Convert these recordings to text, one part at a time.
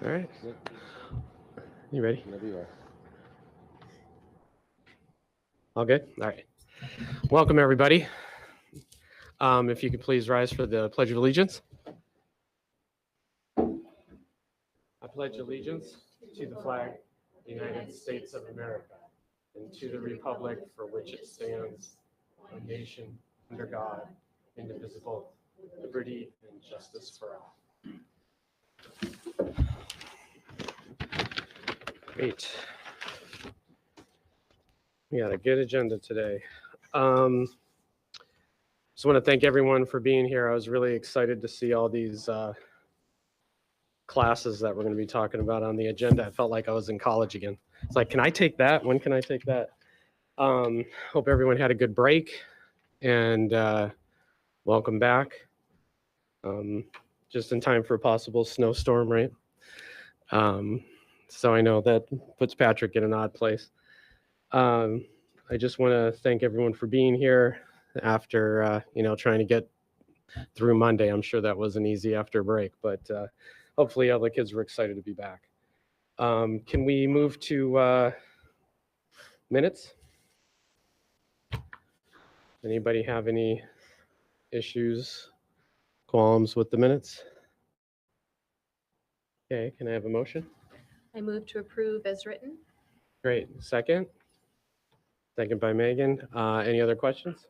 All right. Yep. You ready? Whenever you are. All good? All right. Welcome, everybody. If you could please rise for the Pledge of Allegiance. I pledge allegiance to the flag of the United States of America and to the republic for which it stands, one nation, under God, indivisible, liberty and justice for all. Great. We got a good agenda today. Just want to thank everyone for being here. I was really excited to see all these classes that we're going to be talking about on the agenda. I felt like I was in college again. It's like, can I take that? When can I take that? Hope everyone had a good break, and welcome back. Just in time for a possible snowstorm, right? So I know that puts Patrick in an odd place. I just want to thank everyone for being here after, trying to get through Monday. I'm sure that wasn't easy after a break, but hopefully all the kids were excited to be back. Can we move to minutes? Anybody have any issues, qualms with the minutes? Okay, can I have a motion? I move to approve as written. Great. Second? Second by Megan. Any other questions?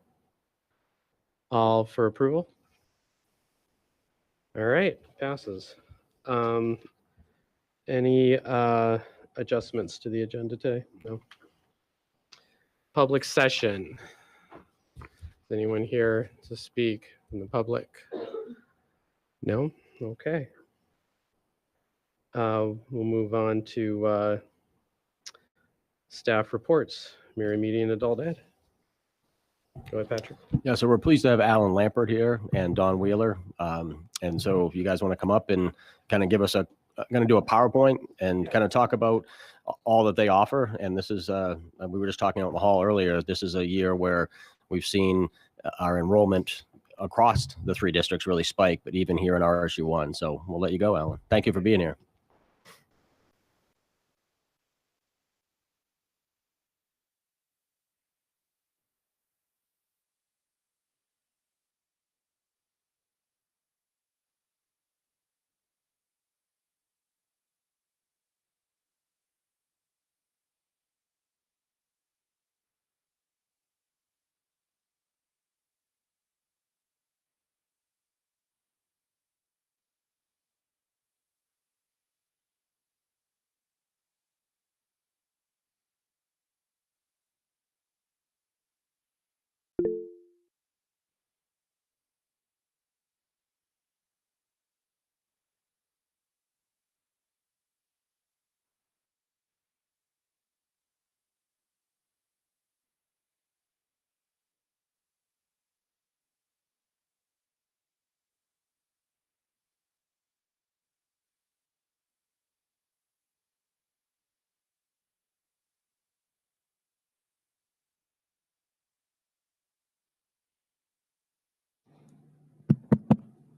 All for approval? All right, passes. Any adjustments to the agenda today? No. Public session. Is anyone here to speak in the public? No? Okay. We'll move on to staff reports. Mary Media and Adult Ed. Go ahead, Patrick. Yeah, so we're pleased to have Alan Lampert here and Don Wheeler. And so if you guys want to come up and kind of give us going to do a PowerPoint and kind of talk about all that they offer. And this is, we were just talking out in the hall earlier, this is a year where we've seen our enrollment across the three districts really spike, but even here in RSU1. So we'll let you go, Alan. Thank you for being here.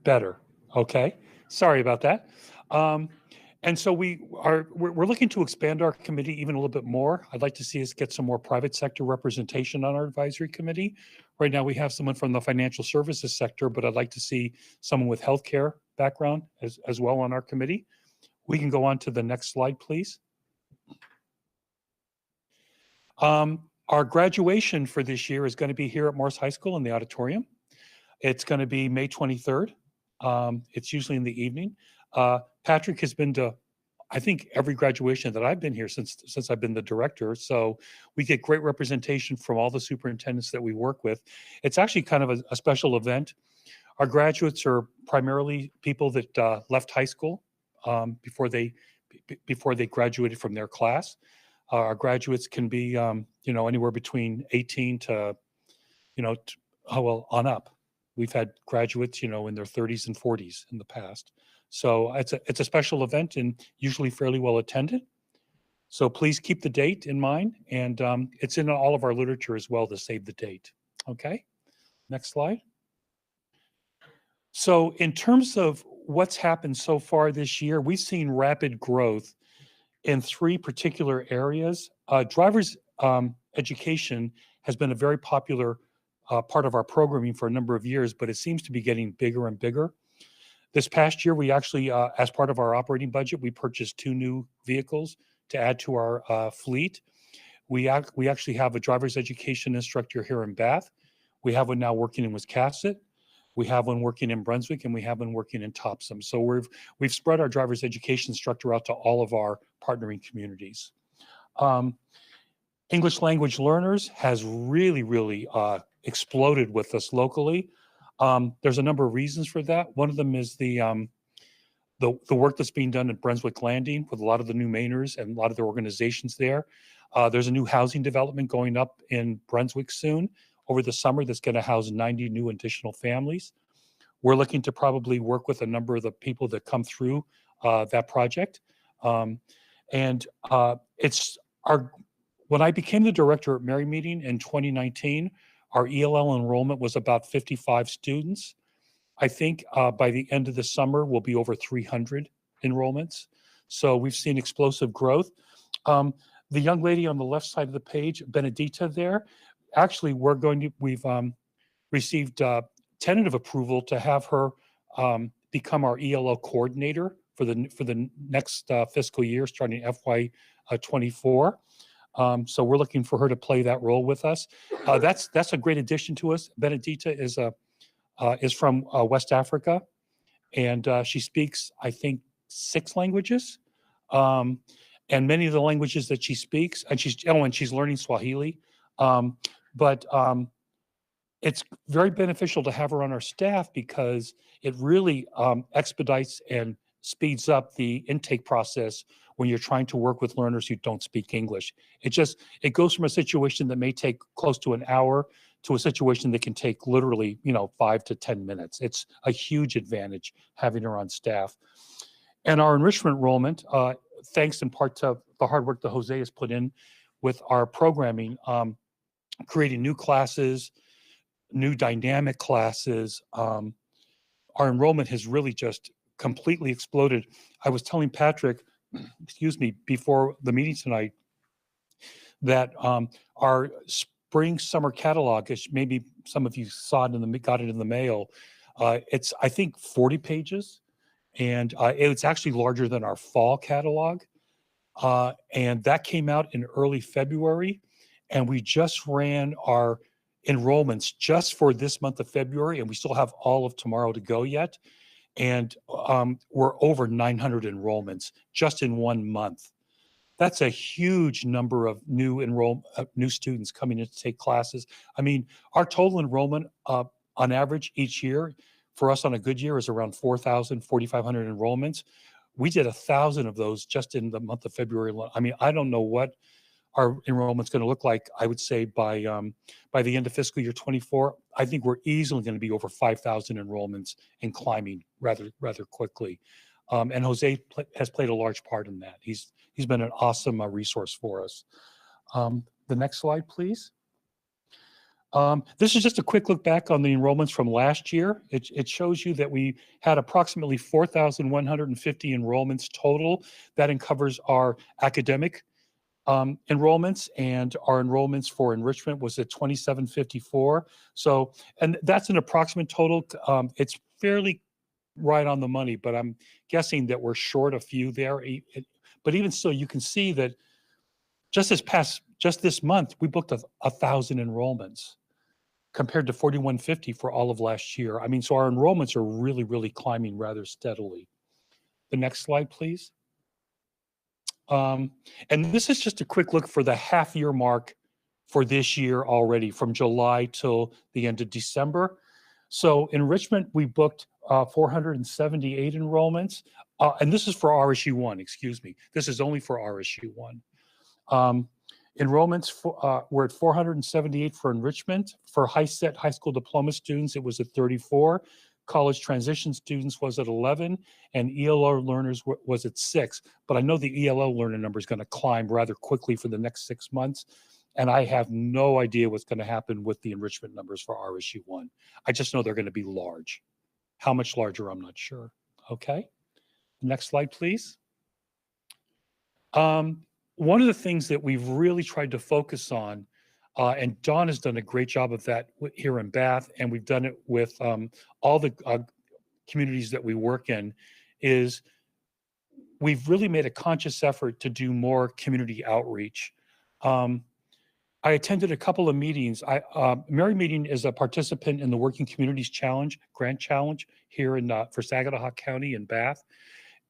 Better. Okay. Sorry about that. And so we're looking to expand our committee even a little bit more. I'd like to see us get some more private sector representation on our advisory committee. Right now we have someone from the financial services sector, but I'd like to see someone with healthcare background as well on our committee. We can go on to the next slide, please. Our graduation for this year is going to be here at Morse High School in the auditorium. It's going to be May 23rd. It's usually in the evening. Patrick has been to, I think, every graduation that I've been here since I've been the director. So we get great representation from all the superintendents that we work with. It's actually kind of a special event. Our graduates are primarily people that left high school before they graduated from their class. Our graduates can be, anywhere between 18 to, on up. We've had graduates, in their 30s and 40s in the past. So it's a special event and usually fairly well attended. So please keep the date in mind. And it's in all of our literature as well to save the date. Okay, next slide. So in terms of what's happened so far this year, we've seen rapid growth in 3 particular areas. Driver's education has been a very popular part of our programming for a number of years, but it seems to be getting bigger and bigger. This past year, we actually, as part of our operating budget, we purchased 2 new vehicles to add to our fleet. We actually have a driver's education instructor here in Bath. We have one now working in Wiscasset. We have one working in Brunswick, and we have one working in Topsom. So we've spread our driver's education instructor out to all of our partnering communities. English language learners has really exploded with us locally. There's a number of reasons for that. One of them is the work that's being done at Brunswick Landing with a lot of the new Mainers and a lot of the organizations there. There's a new housing development going up in Brunswick soon over the summer that's going to house 90 new additional families. We're looking to probably work with a number of the people that come through that project. When I became the director at Mary Meeting in 2019, our ELL enrollment was about 55 students. I think by the end of the summer, we'll be over 300 enrollments. So we've seen explosive growth. The young lady on the left side of the page, Benedita there, actually we've received tentative approval to have her become our ELL coordinator for the next fiscal year, starting FY24. So we're looking for her to play that role with us. That's a great addition to us. Benedita is from West Africa, and she speaks, I think, 6 languages. And many of the languages that she speaks, and she's learning Swahili. But it's very beneficial to have her on our staff because it really expedites and speeds up the intake process when you're trying to work with learners who don't speak English. It goes from a situation that may take close to an hour to a situation that can take literally, 5 to 10 minutes. It's a huge advantage having her on staff. And our enrichment enrollment, thanks in part to the hard work that Jose has put in with our programming, creating new classes, new dynamic classes. Our enrollment has really just completely exploded. I was telling Patrick, before the meeting tonight, that our spring summer catalog, as maybe some of you saw it got it in the mail. It's, I think, 40 pages, and it's actually larger than our fall catalog. And that came out in early February, and we just ran our enrollments just for this month of February, and we still have all of tomorrow to go yet. And we're over 900 enrollments just in 1 month. That's a huge number of new students coming in to take classes. I mean, our total enrollment on average each year for us on a good year is around 4,000, 4,500 enrollments. We did 1,000 of those just in the month of February. I mean, I don't know what our enrollment's going to look like. I would say by the end of fiscal year 24, I think we're easily going to be over 5,000 enrollments and climbing rather quickly. And Jose has played a large part in that. He's been an awesome resource for us. The next slide, please. This is just a quick look back on the enrollments from last year. It shows you that we had approximately 4,150 enrollments total. That covers our academic enrollments, and our enrollments for enrichment was at 2,754. So, and that's an approximate total. It's fairly right on the money, but I'm guessing that we're short a few there. But even still, you can see that just this month, we booked 1,000 enrollments compared to 4,150 for all of last year. I mean, so our enrollments are really climbing rather steadily. The next slide, please. And this is just a quick look for the half-year mark for this year already, from July till the end of December. So enrichment, we booked 478 enrollments, and this is for RSU1, excuse me. This is only for RSU1. Enrollments were at 478 for enrichment. For high school diploma students, it was at 34. College transition students was at 11, and ELL learners was at 6. But I know the ELL learner number is going to climb rather quickly for the next 6 months, and I have no idea what's going to happen with the enrichment numbers for RSU1. I just know they're going to be large. How much larger, I'm not sure. Okay. Next slide, please. One of the things that we've really tried to focus on, and Dawn has done a great job of that here in Bath, and we've done it with all the communities that we work in, is we've really made a conscious effort to do more community outreach. I attended a couple of meetings. Mary Meeting is a participant in the Working Communities Challenge, Grant Challenge here in for Saginaw County in Bath.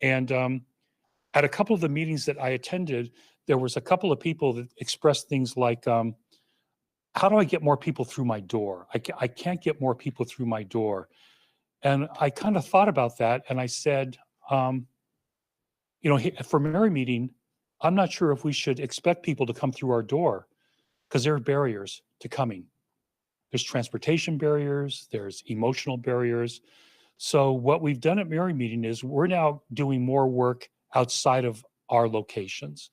And at a couple of the meetings that I attended, there was a couple of people that expressed things like, how do I get more people through my door? I can't get more people through my door. And I kind of thought about that, and I said, you know, for Mary Meeting, I'm not sure if we should expect people to come through our door, because there are barriers to coming. There's transportation barriers, there's emotional barriers. So what we've done at Mary Meeting is we're now doing more work outside of our locations.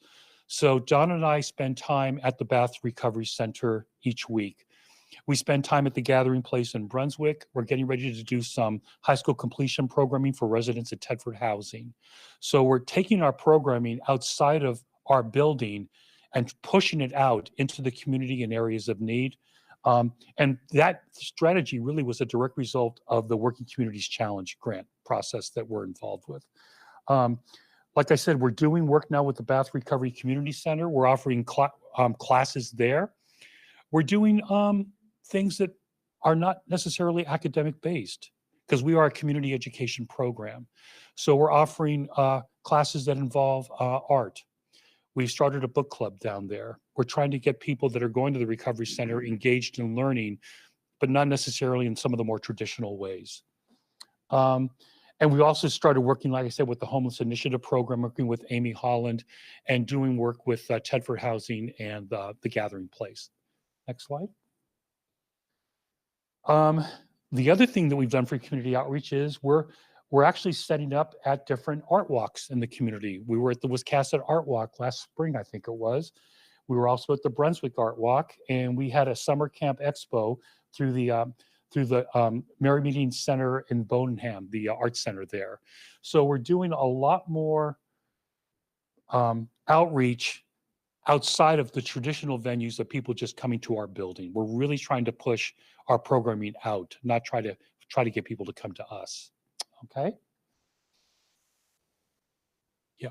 So Don and I spend time at the Bath Recovery Center each week. We spend time at the Gathering Place in Brunswick. We're getting ready to do some high school completion programming for residents at Tedford Housing. So we're taking our programming outside of our building and pushing it out into the community in areas of need. And that strategy really was a direct result of the Working Communities Challenge grant process that we're involved with. Like I said, we're doing work now with the Bath Recovery Community Center. We're offering classes there. We're doing things that are not necessarily academic based, because we are a community education program. So we're offering classes that involve art. We've started a book club down there. We're trying to get people that are going to the Recovery Center engaged in learning, but not necessarily in some of the more traditional ways. And we also started working, like I said, with the Homeless Initiative Program, working with Amy Holland, and doing work with Tedford Housing and the Gathering Place. Next slide. The other thing that we've done for community outreach is we're actually setting up at different art walks in the community. We were at the Wiscasset Art Walk last spring, I think it was. We were also at the Brunswick Art Walk, and we had a summer camp expo through the Mary Meeting Center in Bodenham, the art center there. So we're doing a lot more outreach outside of the traditional venues of people just coming to our building. We're really trying to push our programming out, not try to get people to come to us. Okay. Yeah.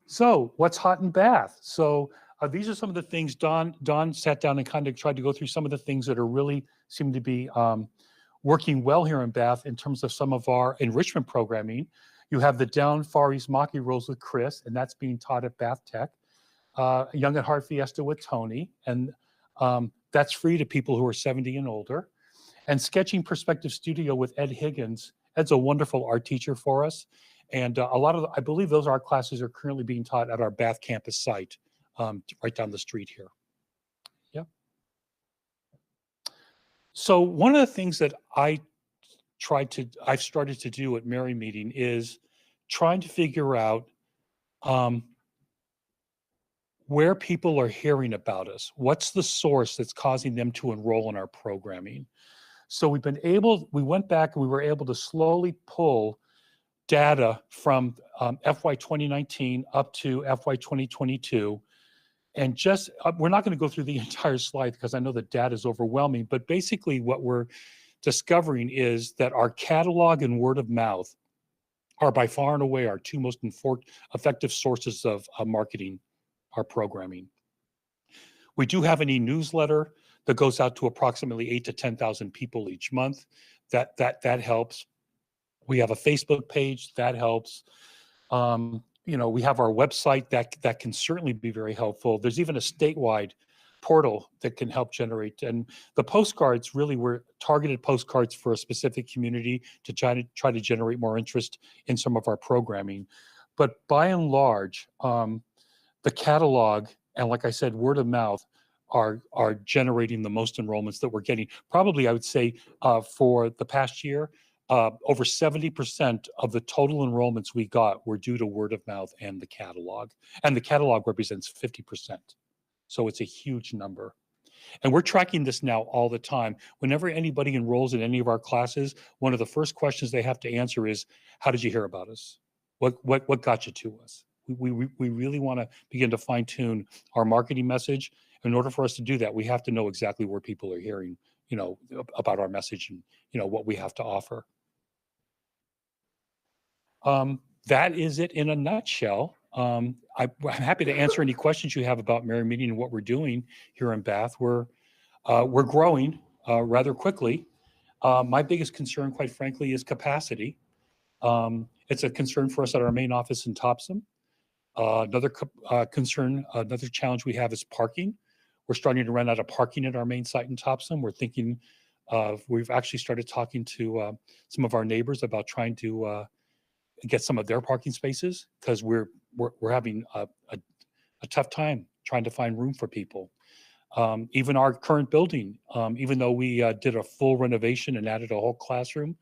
So what's hot in Bath? So these are some of the things Don sat down and kind of tried to go through some of the things that are really seem to be working well here in Bath in terms of some of our enrichment programming. You have the Down Far East Maki Rolls with Chris, and that's being taught at Bath Tech. Young at Heart Fiesta with Tony, and that's free to people who are 70 and older. And Sketching Perspective Studio with Ed Higgins. Ed's a wonderful art teacher for us. And a lot of, I believe those art classes are currently being taught at our Bath campus site, right down the street here. Yeah. So one of the things that I've started to do at Mary Meeting is trying to figure out where people are hearing about us. What's the source that's causing them to enroll in our programming? So we went back and we were able to slowly pull data from FY 2019 up to FY 2022. And just, we're not going to go through the entire slide because I know the data is overwhelming, but basically what we're discovering is that our catalog and word of mouth are by far and away our two most effective sources of marketing our programming. We do have an e-newsletter that goes out to approximately 8,000 to 10,000 people each month. That helps. We have a Facebook page that helps. You know, we have our website that can certainly be very helpful. There's even a statewide portal that can help generate. And the postcards really were targeted postcards for a specific community to try to generate more interest in some of our programming. But by and large, the catalog and, like I said, word of mouth are generating the most enrollments that we're getting. Probably, I would say, for the past year, over 70% of the total enrollments we got were due to word of mouth and the catalog. And the catalog represents 50%. So it's a huge number. And we're tracking this now all the time. Whenever anybody enrolls in any of our classes, one of the first questions they have to answer is, how did you hear about us? What got you to us? We really want to begin to fine tune our marketing message. In order for us to do that, we have to know exactly where people are hearing, about our message and, what we have to offer. That is it in a nutshell. I'm happy to answer any questions you have about Merry Meeting and what we're doing here in Bath. We're growing rather quickly. My biggest concern, quite frankly, is capacity. It's a concern for us at our main office in Topsom. Another concern, another challenge we have is parking. We're starting to run out of parking at our main site in Topsom. We're thinking we've actually started talking to some of our neighbors about trying to get some of their parking spaces, because we're having a tough time trying to find room for people. Even our current building, even though we did a full renovation and added a whole classroom,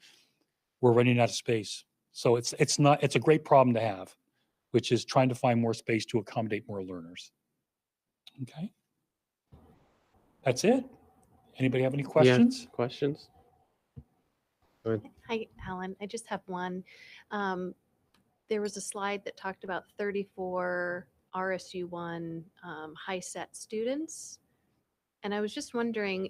we're running out of space. So it's a great problem to have, which is trying to find more space to accommodate more learners. Okay. That's it. Anybody have any questions? Yeah, questions? Go ahead. Hi, Alan. I just have one. There was a slide that talked about 34 RSU1 high-set students. And I was just wondering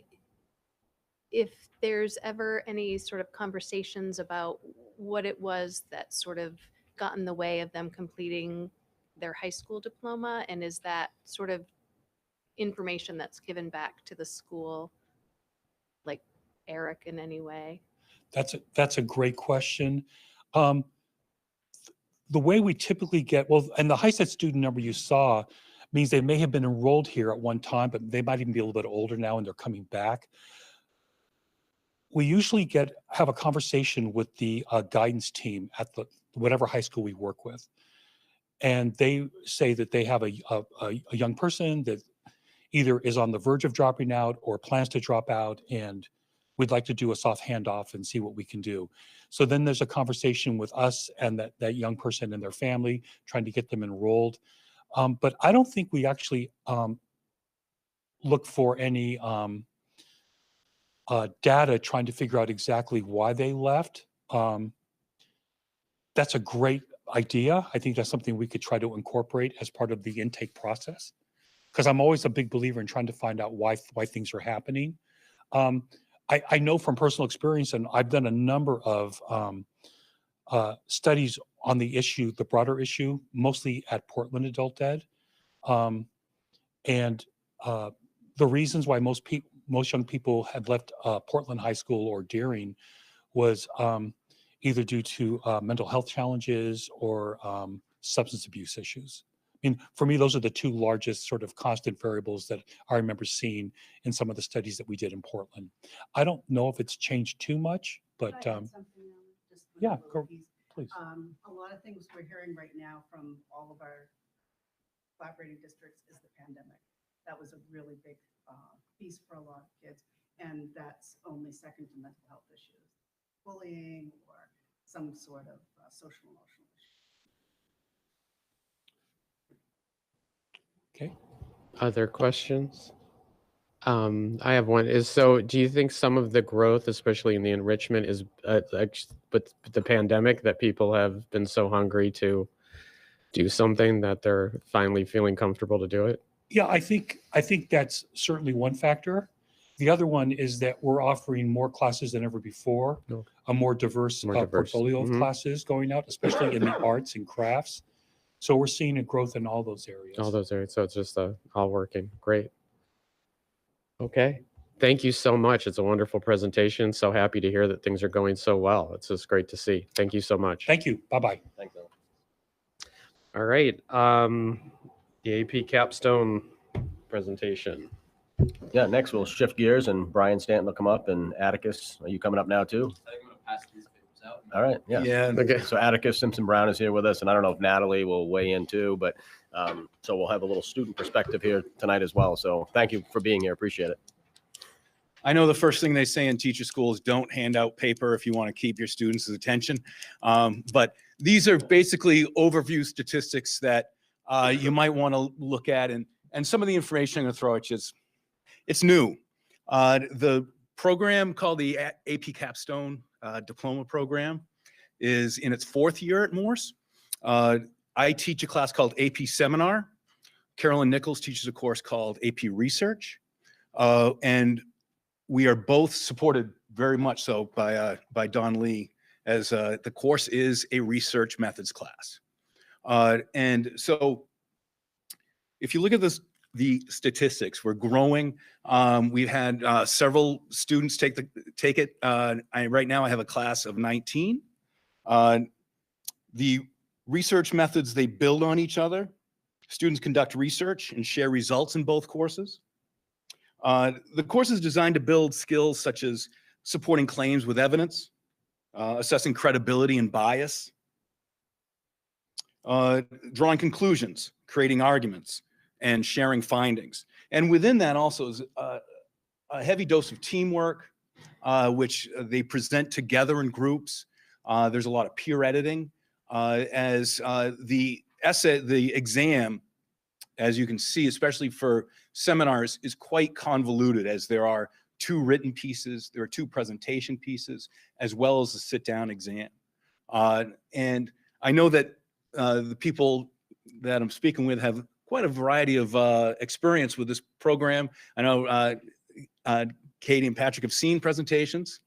if there's ever any sort of conversations about what it was that sort of got in the way of them completing their high school diploma, and is that sort of information that's given back to the school, like Eric, in any way? That's a great question. The way we typically get, and the high-set student number you saw means they may have been enrolled here at one time, but they might even be a little bit older now and they're coming back. We usually have a conversation with the guidance team at whatever high school we work with. And they say that they have a young person that either is on the verge of dropping out or plans to drop out, and we'd like to do a soft handoff and see what we can do. So then there's a conversation with us and that young person and their family, trying to get them enrolled. But I don't think we actually look for any data trying to figure out exactly why they left. That's a great idea. I think that's something we could try to incorporate as part of the intake process, because I'm always a big believer in trying to find out why things are happening. I know from personal experience, and I've done a number of studies on the issue, the broader issue, mostly at Portland Adult Ed. And the reasons why most young people had left Portland High School or Deering was either due to mental health challenges or substance abuse issues. I mean, for me, those are the two largest sort of constant variables that I remember seeing in some of the studies that we did in Portland. I don't know if it's changed too much, but yeah, please. A lot of things we're hearing right now from all of our collaborating districts is the pandemic. That was a really big piece for a lot of kids, and that's only second to mental health issues, bullying or some sort of social emotional issue. Okay. Other questions? I have one. Do you think some of the growth, especially in the enrichment, is with the pandemic, that people have been so hungry to do something that they're finally feeling comfortable to do it? Yeah, I think that's certainly one factor. The other one is that we're offering more classes than ever before, a more diverse portfolio of classes going out, especially in the arts and crafts. So we're seeing a growth in all those areas. All those areas. So it's just all working. Great. Okay. Thank you so much. It's a wonderful presentation. So happy to hear that things are going so well. It's just great to see. Thank you so much. Thank you. Bye-bye. Thanks, Alan. All right. The AP capstone presentation. Yeah, next we'll shift gears and Brian Stanton will come up, and Atticus, are you coming up now too? I think I'm gonna pass these papers out. All right, yeah. Okay. So Atticus Simpson-Brown is here with us, and I don't know if Natalie will weigh in too, but so we'll have a little student perspective here tonight as well. So thank you for being here. Appreciate it. I know the first thing they say in teacher school is don't hand out paper if you want to keep your students' attention. But these are basically overview statistics that you might want to look at. And some of the information I'm going to throw at you is, It's new. The program called the AP Capstone Diploma Program is in its 4th year at Morse. I teach a class called AP Seminar. Carolyn Nichols teaches a course called AP Research. And we are both supported very much so by Don Lee, as the course is a research methods class. And so if you look at the statistics, we're growing. We've had several students take it. Right now I have a class of 19. The research methods, they build on each other. Students conduct research and share results in both courses. The course is designed to build skills such as supporting claims with evidence, assessing credibility and bias, drawing conclusions, creating arguments, and sharing findings. And within that also is a heavy dose of teamwork, which they present together in groups. There's a lot of peer editing. As the essay, the exam, as you can see, especially for seminars, is quite convoluted, as there are 2 written pieces, there are 2 presentation pieces, as well as a sit-down exam. And I know that the people that I'm speaking with have quite a variety of experience with this program. I know Katie and Patrick have seen presentations.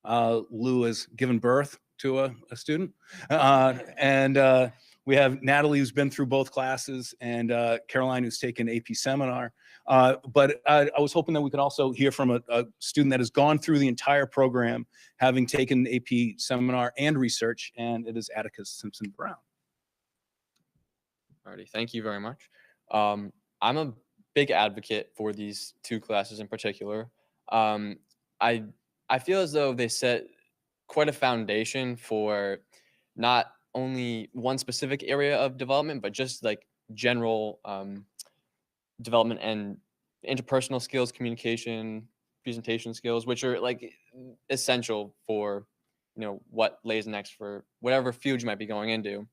Lou has given birth to a student. And we have Natalie, who's been through both classes, and Caroline, who's taken AP Seminar. But I was hoping that we could also hear from a student that has gone through the entire program, having taken AP Seminar and Research, and it is Atticus Simpson Brown. Alrighty, thank you very much. I'm a big advocate for these 2 classes in particular. I feel as though they set quite a foundation for not only one specific area of development, but just like general development and interpersonal skills, communication, presentation skills, which are like essential for, you know, what lays next for whatever field you might be going into.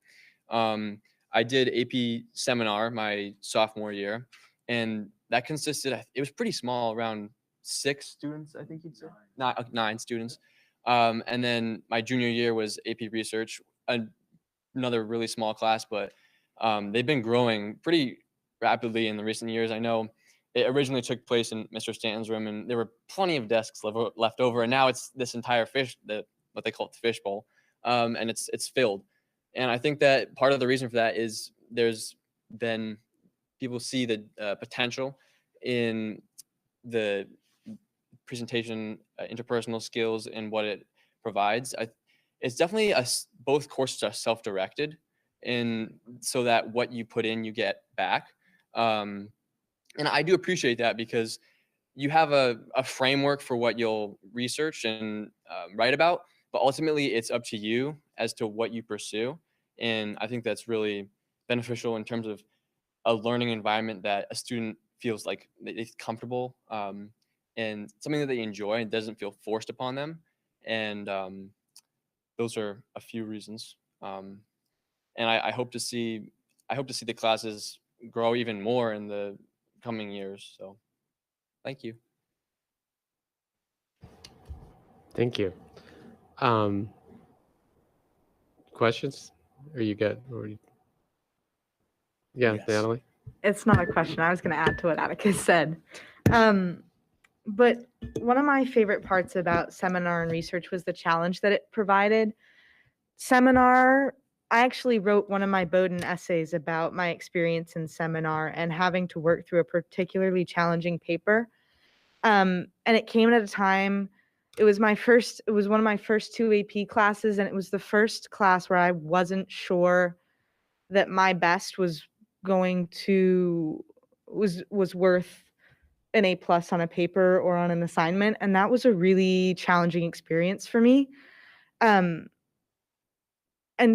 I did AP Seminar my sophomore year, and that consisted, it was pretty small, around 6 students, I think you'd say, 9 students. And then my junior year was AP Research, another really small class, but they've been growing pretty rapidly in the recent years. I know it originally took place in Mr. Stanton's room, and there were plenty of desks left over, and now it's this entire what they call it, the fishbowl, and it's filled. And I think that part of the reason for that is there's been, people see the potential in the presentation, interpersonal skills, and what it provides. It's definitely both courses are self-directed, and so that what you put in, you get back. And I do appreciate that, because you have a framework for what you'll research and write about, but ultimately it's up to you as to what you pursue. And I think that's really beneficial in terms of a learning environment that a student feels like it's comfortable, and something that they enjoy and doesn't feel forced upon them. And those are a few reasons. And I hope to see the classes grow even more in the coming years. So thank you. Thank you. Questions? Are you good? Yeah, Yes. Natalie? It's not a question. I was going to add to what Atticus said. But one of my favorite parts about Seminar and Research was the challenge that it provided. Seminar, I actually wrote one of my Bowdoin essays about my experience in Seminar and having to work through a particularly challenging paper. And it came at a time, it was one of my first 2 AP classes, and it was the first class where I wasn't sure that my best was worth an A+ on a paper or on an assignment. And that was a really challenging experience for me. And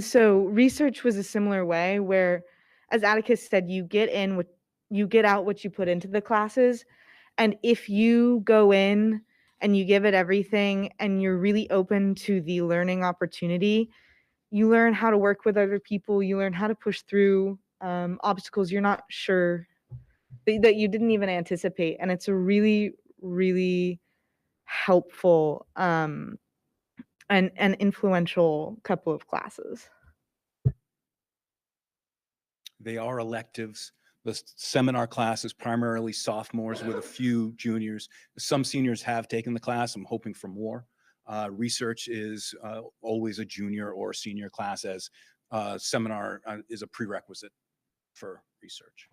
so research was a similar way, where, as Atticus said, you get out what you put into the classes. And if you go in and you give it everything and you're really open to the learning opportunity, you learn how to work with other people. You learn how to push through obstacles you're not sure that you didn't even anticipate. And it's a really, really helpful and influential couple of classes. They are electives. The seminar class is primarily sophomores with a few juniors. Some seniors have taken the class. I'm hoping for more. Research is always a junior or senior class, as seminar is a prerequisite for research.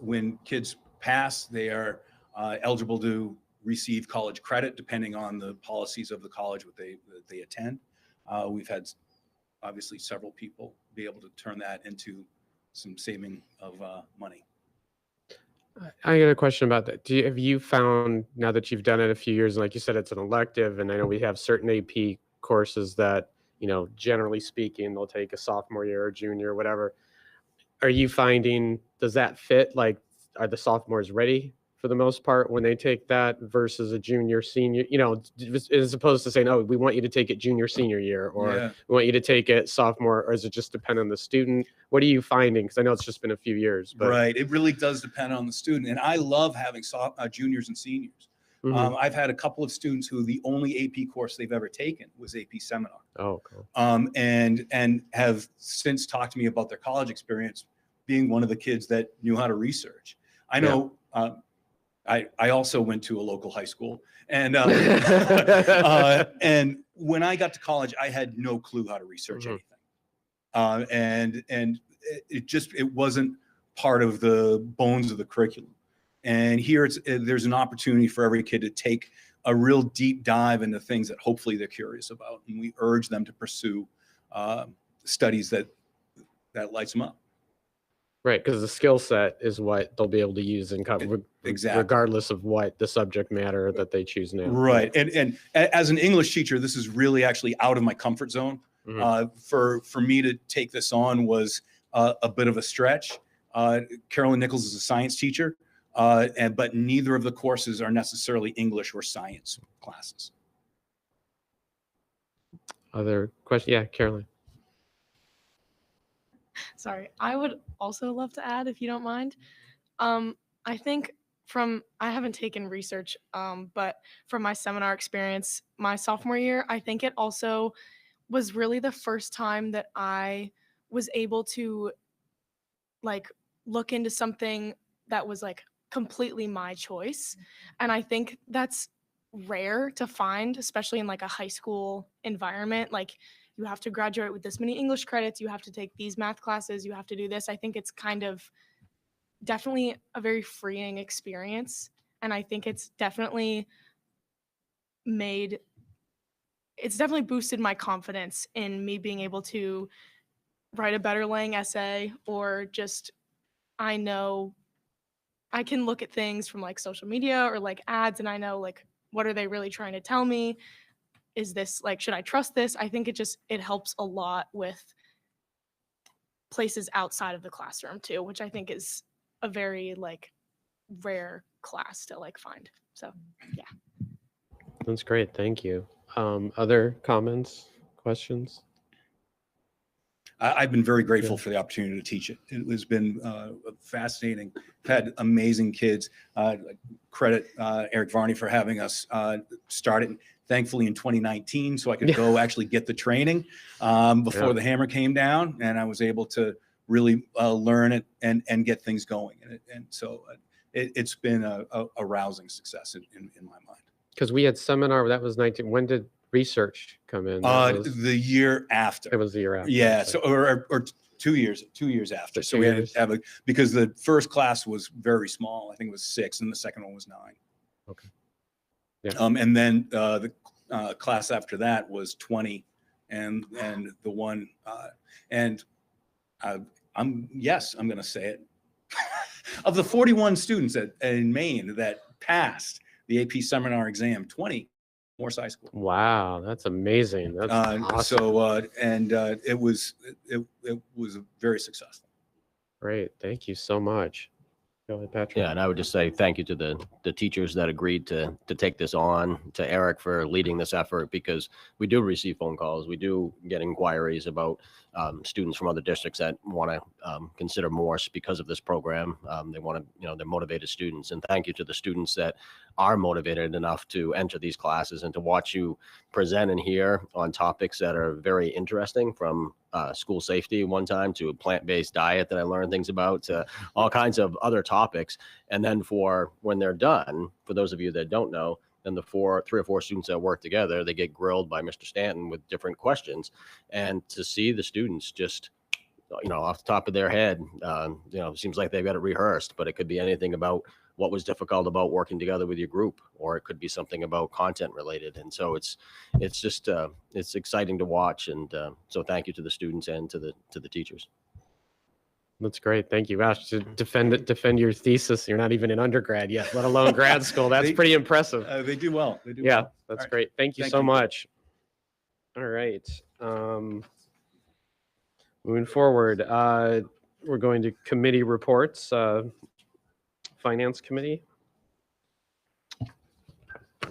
When kids pass, they are eligible to receive college credit depending on the policies of the college that they attend. We've had obviously several people be able to turn that into some saving of money. I got a question about that. Have you found, now that you've done it a few years, and like you said, it's an elective, and I know we have certain AP courses that, generally speaking, they'll take a sophomore year or junior or whatever. Are you finding, does that fit? Like, are the sophomores ready for the most part when they take that versus a junior, senior, as opposed to saying, oh, we want you to take it junior, senior year, or Yeah. we want you to take it sophomore, or is it just depend on the student? What are you finding? Because I know it's just been a few years. But Right. It really does depend on the student. And I love having juniors and seniors. Mhm. I've had a couple of students who the only AP course they've ever taken was AP Seminar. Oh, cool. And have since talked to me about their college experience being one of the kids that knew how to research. I know I also went to a local high school, and and when I got to college, I had no clue how to research anything, and it wasn't part of the bones of the curriculum. And here there's an opportunity for every kid to take a real deep dive into things that hopefully they're curious about, and we urge them to pursue studies that lights them up. Right, because the skill set is what they'll be able to use in Exactly. regardless of what the subject matter that they choose now. Right. And as an English teacher, this is really actually out of my comfort zone. Mhm. For me to take this on was a bit of a stretch. Carolyn Nichols is a science teacher, but neither of the courses are necessarily English or science classes. Other question? Yeah, Caroline. Sorry, I would also love to add, if you don't mind. I think I haven't taken research, but from my seminar experience, my sophomore year, I think it also was really the first time that I was able to look into something that was completely my choice. And I think that's rare to find, especially in a high school environment. You have to graduate with this many English credits, you have to take these math classes, you have to do this. I think it's kind of definitely a very freeing experience. And I think it's definitely boosted my confidence in me being able to write a better laying essay, or just, I know I can look at things from social media or ads, and I know what are they really trying to tell me? Is this should I trust this? I think it helps a lot with places outside of the classroom too, which I think is a very rare class to find. So yeah. That's great. Thank you. Other comments, questions? I've been very grateful for the opportunity to teach it. It has been fascinating. I've had amazing kids. Credit Eric Varney for having us start it, thankfully in 2019, so I could go actually get the training before the hammer came down, and I was able to really learn it and get things going. And so it's been a rousing success in my mind. Because we had seminar, that was 19. When did research come in? The year after. It was the year after. Yeah. So, or 2 years after. So we had to have because the first class was very small. I think it was 6, and the second one was 9. Okay. Yeah. And then the class after that was 20, and the one, and I'm going to say it. Of the 41 students in Maine that passed the AP seminar exam, 20 Morse High School. Wow, that's amazing. That's awesome. So it was very successful. Great, thank you so much. Go ahead, Patrick. Yeah, and I would just say thank you to the teachers that agreed to take this on, to Eric for leading this effort, because we do receive phone calls. We do get inquiries about students from other districts that want to consider Morse because of this program. They want to, they're motivated students. And thank you to the students that are motivated enough to enter these classes and to watch you present and hear on topics that are very interesting, from school safety one time to a plant-based diet that I learned things about, to all kinds of other topics. And then for when they're done, for those of you that don't know, then the 3 or 4 students that work together, they get grilled by Mr. Stanton with different questions. And to see the students just, off the top of their head, seems like they've got it rehearsed, but it could be anything about what was difficult about working together with your group, or it could be something about content related. And so it's just, it's exciting to watch. And so thank you to the students and to the teachers. That's great. Thank you. Ash, to defend your thesis. You're not even in undergrad yet, let alone grad school. That's pretty impressive. They do well. They do Yeah, well. that's All right. great. Thank you Thank so you. much. All right. Moving forward, we're going to committee reports. Finance committee.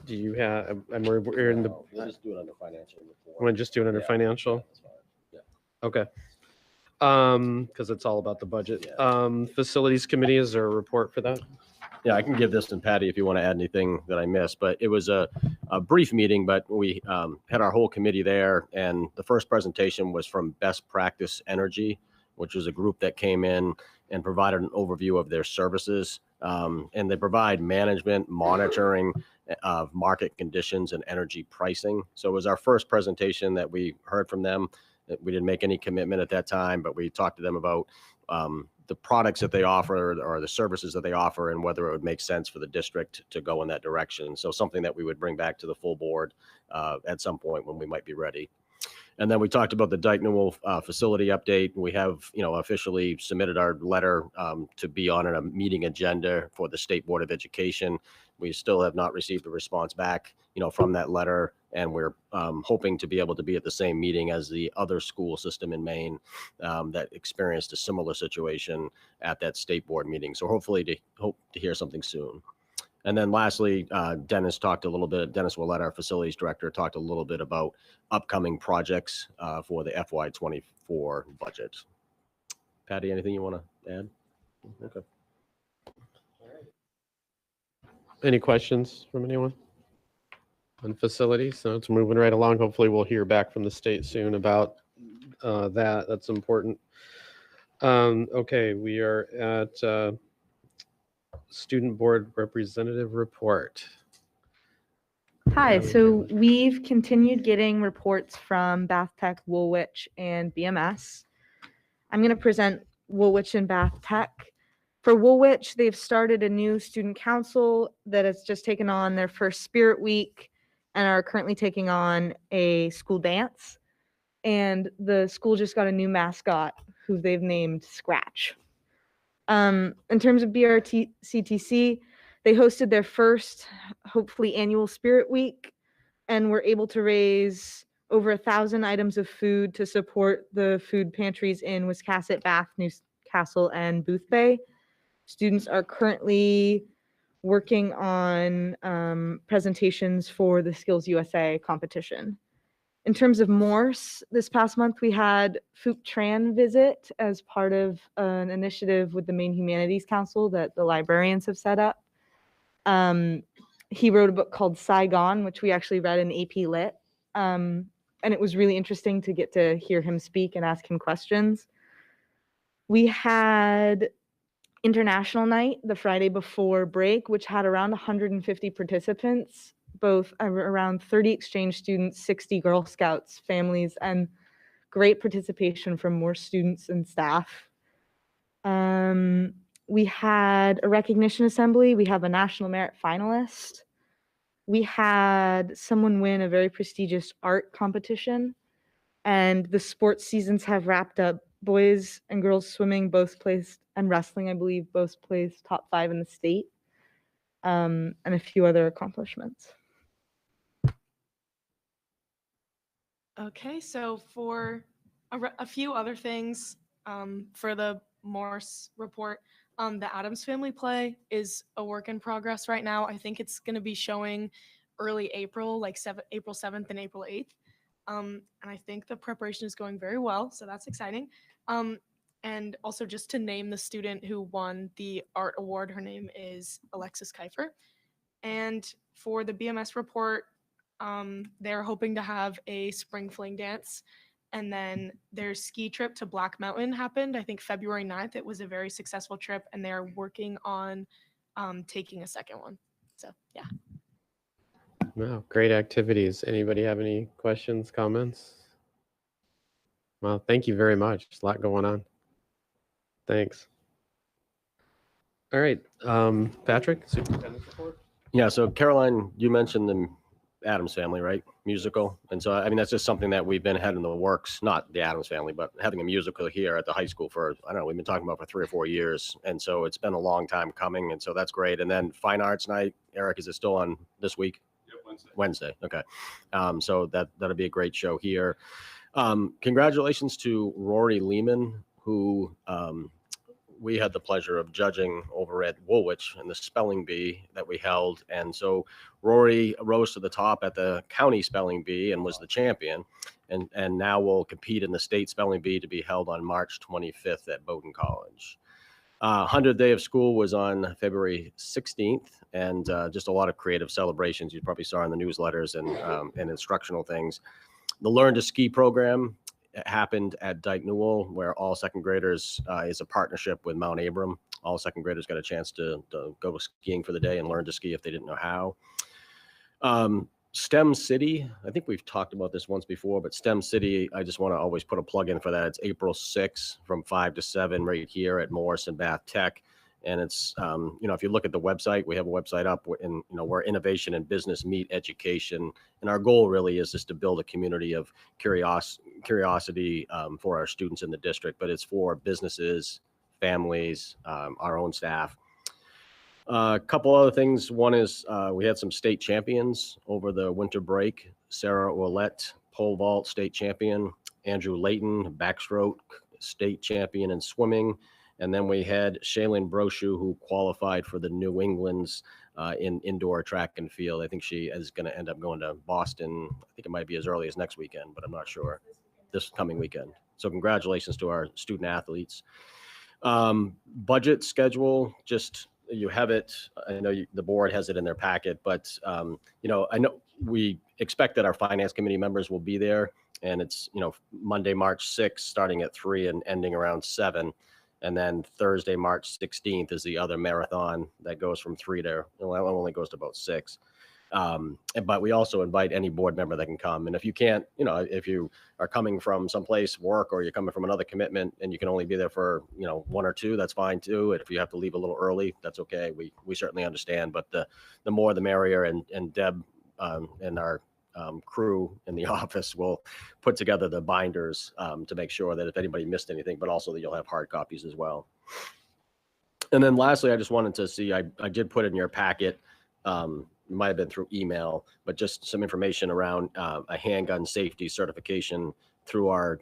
Do you have? And we're in the. We'll just do it under financial report. Want to just do it under Yeah, financial? yeah, that's fine. Yeah. Okay. Because it's all about the budget. Facilities committee, is there a report for that? Yeah, I can give this to Patty if you want to add anything that I missed, but it was a brief meeting, but we had our whole committee there, and the first presentation was from Best Practice Energy, which was a group that came in and provided an overview of their services. And they provide management, monitoring of market conditions and energy pricing. So it was our first presentation that we heard from them. We didn't make any commitment at that time, but we talked to them about the products that they offer or the services that they offer, and whether it would make sense for the district to go in that direction. So something that we would bring back to the full board at some point when we might be ready. And then we talked about the Dyke Newell facility update. We have, officially submitted our letter to be on a meeting agenda for the State Board of Education. We still have not received a response back, from that letter. And we're hoping to be able to be at the same meeting as the other school system in Maine that experienced a similar situation at that state board meeting. So hopefully hope to hear something soon. And then lastly, Dennis Willett, our facilities director, talked a little bit about upcoming projects for the FY24 budget. Patty, anything you want to add? Okay. Any questions from anyone on facilities? So it's moving right along. Hopefully we'll hear back from the state soon about that. That's important. Okay, we are at Student Board Representative Report. Hi, so we've continued getting reports from Bath Tech, Woolwich, and BMS. I'm going to present Woolwich and Bath Tech. For Woolwich, they've started a new student council that has just taken on their first Spirit Week and are currently taking on a school dance. And the school just got a new mascot who they've named Scratch. In terms of BRCTC, they hosted their first, hopefully, annual Spirit Week, and were able to raise over 1,000 items of food to support the food pantries in Wiscasset, Bath, Newcastle, and Boothbay. Students are currently working on presentations for the Skills USA competition. In terms of Morse, this past month we had Phuc Tran visit as part of an initiative with the Maine Humanities Council that the librarians have set up. He wrote a book called Saigon, which we actually read in AP Lit. And it was really interesting to get to hear him speak and ask him questions. We had International Night the Friday before break, which had around 150 participants, both around 30 exchange students, 60 Girl Scouts families, and great participation from more students and staff. We had a recognition assembly. We have a National Merit finalist. We had someone win a very prestigious art competition, and the sports seasons have wrapped up. Boys and girls swimming both placed, and wrestling, I believe, both placed top 5 in the state, and a few other accomplishments. Okay, so for a few other things for the Morse report, The Addams Family play is a work in progress right now. I think it's going to be showing early April, like April 7th and April 8th. And I think the preparation is going very well, so that's exciting. And also just to name the student who won the art award, her name is Alexis Kiefer. And for the BMS report, they're hoping to have a spring fling dance. And then their ski trip to Black Mountain happened, I think February 9th. It was a very successful trip, and they're working on taking a second one. So, yeah. Wow, great activities. Anybody have any questions, comments? Well, thank you very much. There's a lot going on. Thanks. All right, Patrick, superintendent's report. Yeah, so Caroline, you mentioned the Addams Family, right? Musical. And so, I mean, that's just something that we've been had in the works, not the Addams Family, but having a musical here at the high school for, I don't know, we've been talking about for 3 or 4 years. And so it's been a long time coming. And so that's great. And then Fine Arts Night, Eric, is it still on this week? Yep, Wednesday. Okay. So that'll be a great show here. Congratulations to Rory Lehman, who we had the pleasure of judging over at Woolwich in the spelling bee that we held. And so Rory rose to the top at the county spelling bee and was the champion. And now will compete in the state spelling bee to be held on March 25th at Bowdoin College. 100th day of school was on February 16th, and just a lot of creative celebrations you probably saw in the newsletters and instructional things. The Learn to Ski program happened at Dyke Newell, where all second graders is a partnership with Mount Abram. All second graders got a chance to go skiing for the day and learn to ski if they didn't know how. STEM City, I think we've talked about this once before, but STEM City, I just want to always put a plug in for that. It's April 6th from 5 to 7 right here at Morris and Bath Tech. And it's, if you look at the website, we have a website up and, where innovation and business meet education. And our goal really is just to build a community of curiosity for our students in the district, but it's for businesses, families, our own staff. A couple other things. One is we had some state champions over the winter break. Sarah Ouellette, pole vault state champion. Andrew Layton, backstroke state champion in swimming. And then we had Shailene Brochu, who qualified for the New England's in indoor track and field. I think she is going to end up going to Boston. I think it might be as early as next weekend, but I'm not sure. This coming weekend. So congratulations to our student athletes. Budget schedule, just you have it. I know the board has it in their packet, but I know we expect that our finance committee members will be there, and it's Monday, March 6th, starting at 3 and ending around 7. And then Thursday, March 16th is the other marathon that goes from 3 to, only goes to about 6. But we also invite any board member that can come. And if you can't, if you are coming from someplace work or you're coming from another commitment and you can only be there for, 1 or 2, that's fine too. If you have to leave a little early, that's okay. We certainly understand, but the more the merrier. And Deb and our crew in the office will put together the binders to make sure that if anybody missed anything, but also that you'll have hard copies as well. And then lastly, I just wanted to see, I did put in your packet, it might have been through email, but just some information around a handgun safety certification through our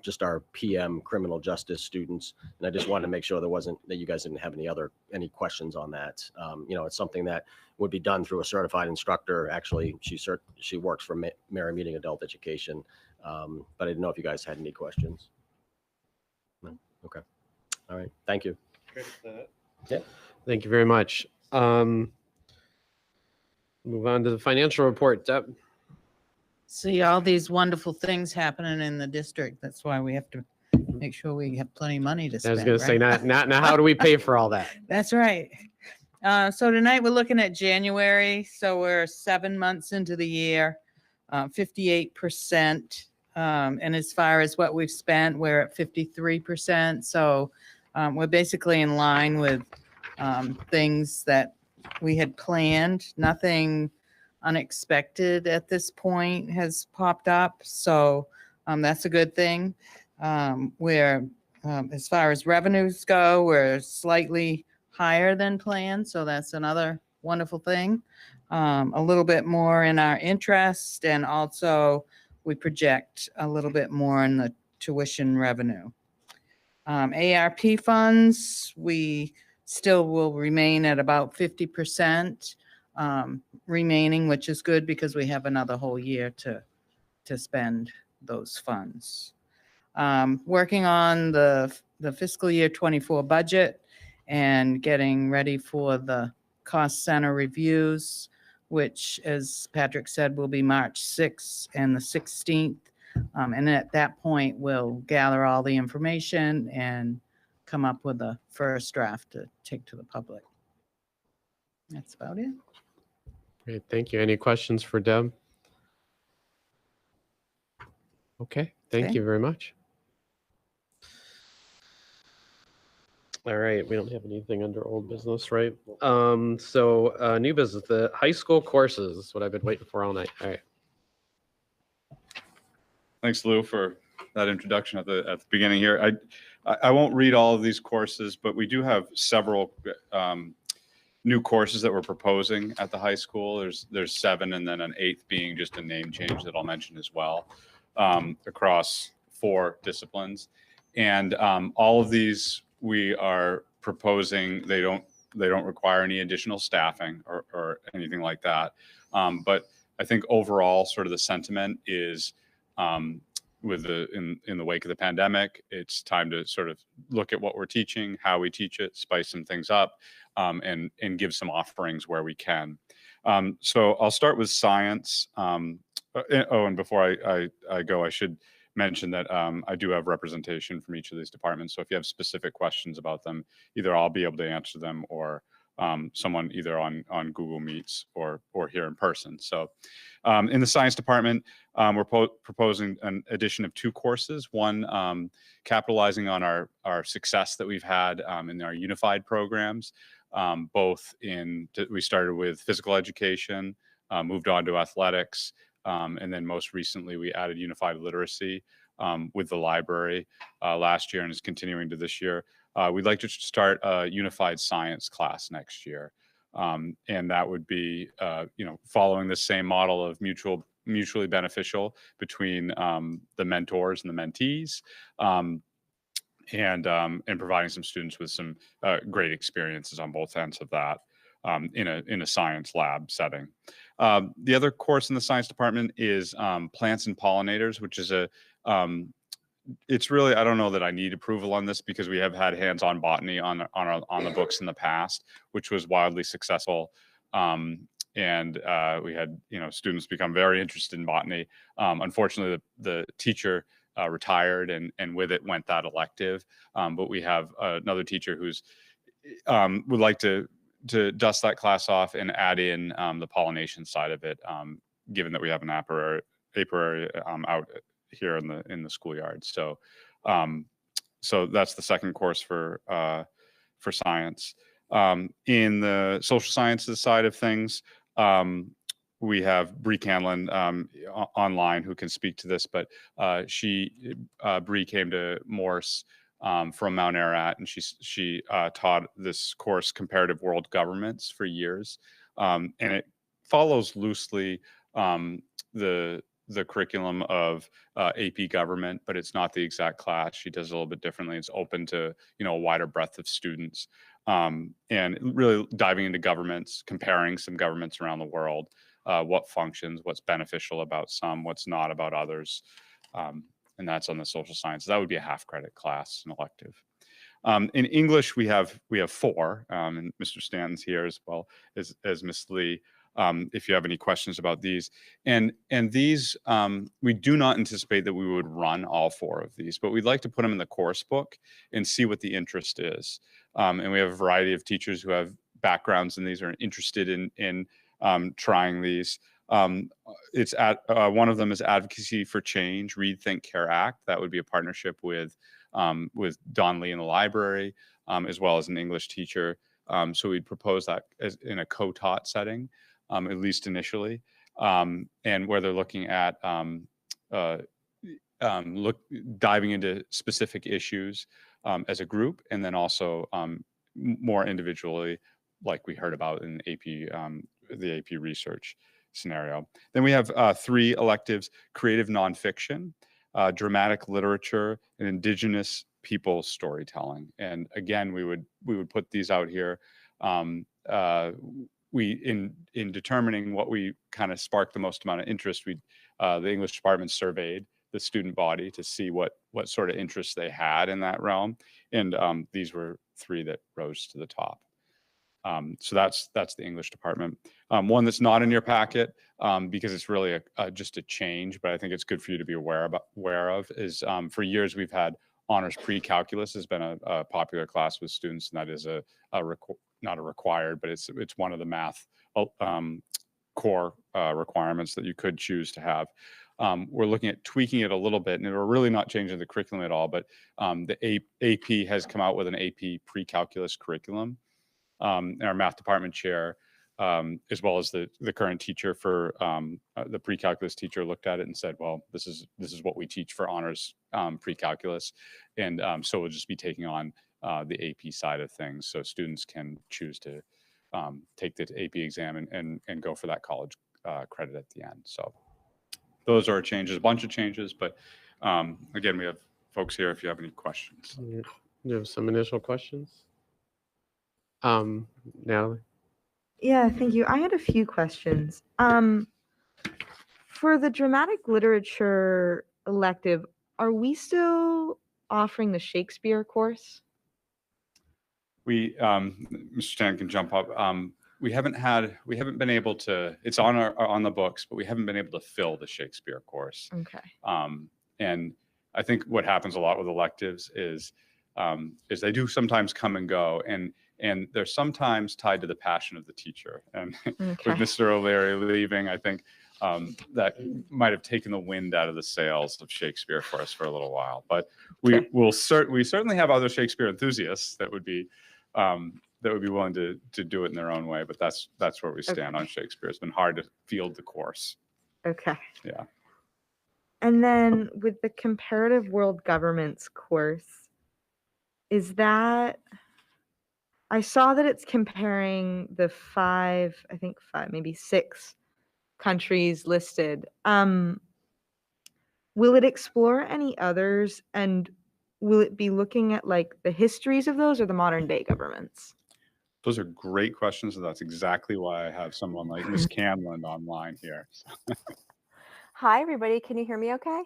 PM criminal justice students. And I just wanted to make sure that you guys didn't have any questions on that. It's something that would be done through a certified instructor. Actually, she works for Mary Meeting Adult Education. But I didn't know if you guys had any questions. No? Okay. All right. Thank you. Yeah. Thank you very much. Move on to the financial report. Deb. See all these wonderful things happening in the district. That's why we have to make sure we have plenty of money to I spend. was going to say, right? now how do we pay for all that? That's right. So tonight we're looking at January. So we're 7 months into the year, 58%. And as far as what we've spent, we're at 53%. So we're basically in line with things that we had planned. Nothing unexpected at this point has popped up. So that's a good thing. As far as revenues go, we're slightly higher than planned. So that's another wonderful thing. A little bit more in our interest, and also we project a little bit more in the tuition revenue. ARP funds, we still will remain at about 50% remaining, which is good because we have another whole year to spend those funds. Working on the fiscal year 24 budget and getting ready for the cost center reviews, which, as Patrick said, will be March 6th and the 16th. And at that point, we'll gather all the information and come up with a first draft to take to the public. That's about it. Great, thank you. Any questions for Deb? Okay, thank Okay. you very much. All right, we don't have anything under old business, right? So new business, the high school courses, is what I've been waiting for all night. All right. Thanks, Lou, for that introduction at the beginning here. I won't read all of these courses, but we do have several new courses that we're proposing at the high school. There's 7, and then an 8th being just a name change that I'll mention as well, across 4 disciplines. And all of these we are proposing, they don't require any additional staffing or anything like that. But I think overall, sort of the sentiment is, with in the wake of the pandemic, it's time to sort of look at what we're teaching, how we teach it, spice some things up, and give some offerings where we can. So I'll start with science. And before I go, I should mention that I do have representation from each of these departments. So if you have specific questions about them, either I'll be able to answer them, or someone either on Google Meets or here in person. So in the science department, we're proposing an addition of 2 courses. One, capitalizing on our success that we've had in our unified programs. We started with physical education, moved on to athletics, and then most recently we added unified literacy with the library last year, and is continuing to this year. We'd like to start a unified science class next year. And that would be, following the same model of mutually beneficial between the mentors and the mentees, and providing some students with some great experiences on both ends of that in a science lab setting. The other course in the science department is plants and pollinators, which is it's really, I don't know that I need approval on this because we have had hands-on botany on the books in the past, which was wildly successful. And we had, students become very interested in botany. Unfortunately, the teacher retired, and with it went that elective. But we have another teacher who's would like to dust that class off and add in the pollination side of it, given that we have an apiary out here in the schoolyard. So that's the second course for science. In the social sciences side of things, we have Bree Canlin online who can speak to this, but Bree came to Morse from Mount Ararat, and she taught this course, Comparative World Governments, for years, and it follows loosely the curriculum of AP Government, but it's not the exact class. She does it a little bit differently. It's open to a wider breadth of students, and really diving into governments, comparing some governments around the world, what functions, what's beneficial about some, what's not about others. And that's on the social sciences. That would be a half-credit class, an elective. In English, we have 4, and Mr. Stanton's here as well as Miss Lee. If you have any questions about these, and these, we do not anticipate that we would run all 4 of these, but we'd like to put them in the course book and see what the interest is. And we have a variety of teachers who have backgrounds in these, are interested in trying these. It's one of them is Advocacy for Change, Read, Think, Care, Act. That would be a partnership with Don Lee in the library, as well as an English teacher. So we'd propose that as in a co-taught setting, at least initially, and where they're looking at diving into specific issues as a group, and then also more individually, like we heard about in the AP research scenario. Then we have 3 electives: creative nonfiction, dramatic literature, and Indigenous people storytelling. And again, we would put these out here. In determining what we kind of sparked the most amount of interest, the English department surveyed the student body to see what sort of interest they had in that realm. And these were 3 that rose to the top. So that's the English department. One that's not in your packet, because it's really just a change, but I think it's good for you to be aware of, is for years we've had honors pre-calculus has been a popular class with students, and that is not a required, but it's one of the math core requirements that you could choose to have. We're looking at tweaking it a little bit, and we're really not changing the curriculum at all, but the AP has come out with an AP pre-calculus curriculum. Our math department chair, as well as the current teacher for the pre-calculus teacher, looked at it and said, well, this is what we teach for honors pre-calculus. And so we'll just be taking on the AP side of things. So students can choose to take the AP exam and go for that college credit at the end. So those are changes, a bunch of changes. But again, we have folks here if you have any questions. You have some initial questions? Natalie? Yeah, thank you. I had a few questions. For the dramatic literature elective, are we still offering the Shakespeare course? Mr. Stan can jump up. We haven't been able to, it's on the books, but we haven't been able to fill the Shakespeare course. Okay. And I think what happens a lot with electives is they do sometimes come and go, and they're sometimes tied to the passion of the teacher. And Okay. with Mr. O'Leary leaving, I think that might have taken the wind out of the sails of Shakespeare for us for a little while. But we certainly have other Shakespeare enthusiasts that would be willing to do it in their own way. But that's where we stand on Shakespeare. It's been hard to field the course. Okay. Yeah. And then with the comparative world governments course, is that, I saw that it's comparing the 5, maybe 6 countries listed. Will it explore any others, and will it be looking at like the histories of those or the modern day governments? Those are great questions, and that's exactly why I have someone like Ms. Camlin online here. Hi, everybody. Can you hear me okay?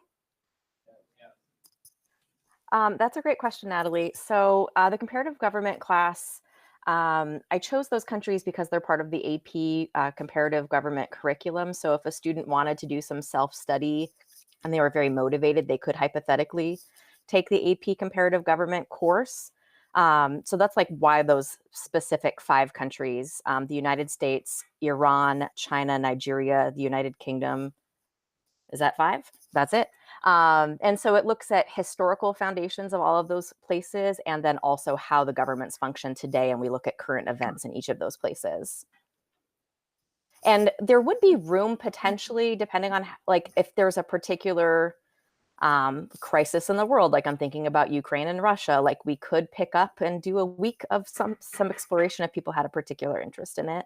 That's a great question, Natalie. So the comparative government class, I chose those countries because they're part of the AP comparative government curriculum. So if a student wanted to do some self-study and they were very motivated, they could hypothetically take the AP comparative government course. So that's like why those specific 5 countries, the United States, Iran, China, Nigeria, the United Kingdom. Is that 5? That's it. And so it looks at historical foundations of all of those places, and then also how the governments function today. And we look at current events in each of those places. And there would be room potentially, depending on like if there's a particular crisis in the world, like I'm thinking about Ukraine and Russia, like we could pick up and do a week of some exploration if people had a particular interest in it.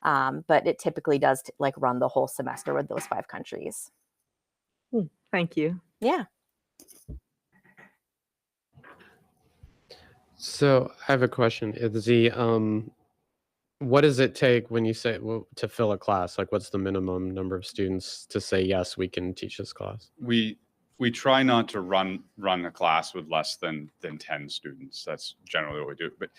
But it typically does like run the whole semester with those 5 countries. Thank you. Yeah. So I have a question. What does it take when you say to fill a class? Like, what's the minimum number of students to say, yes, we can teach this class? We try not to run a class with less than 10 students. That's generally what we do. But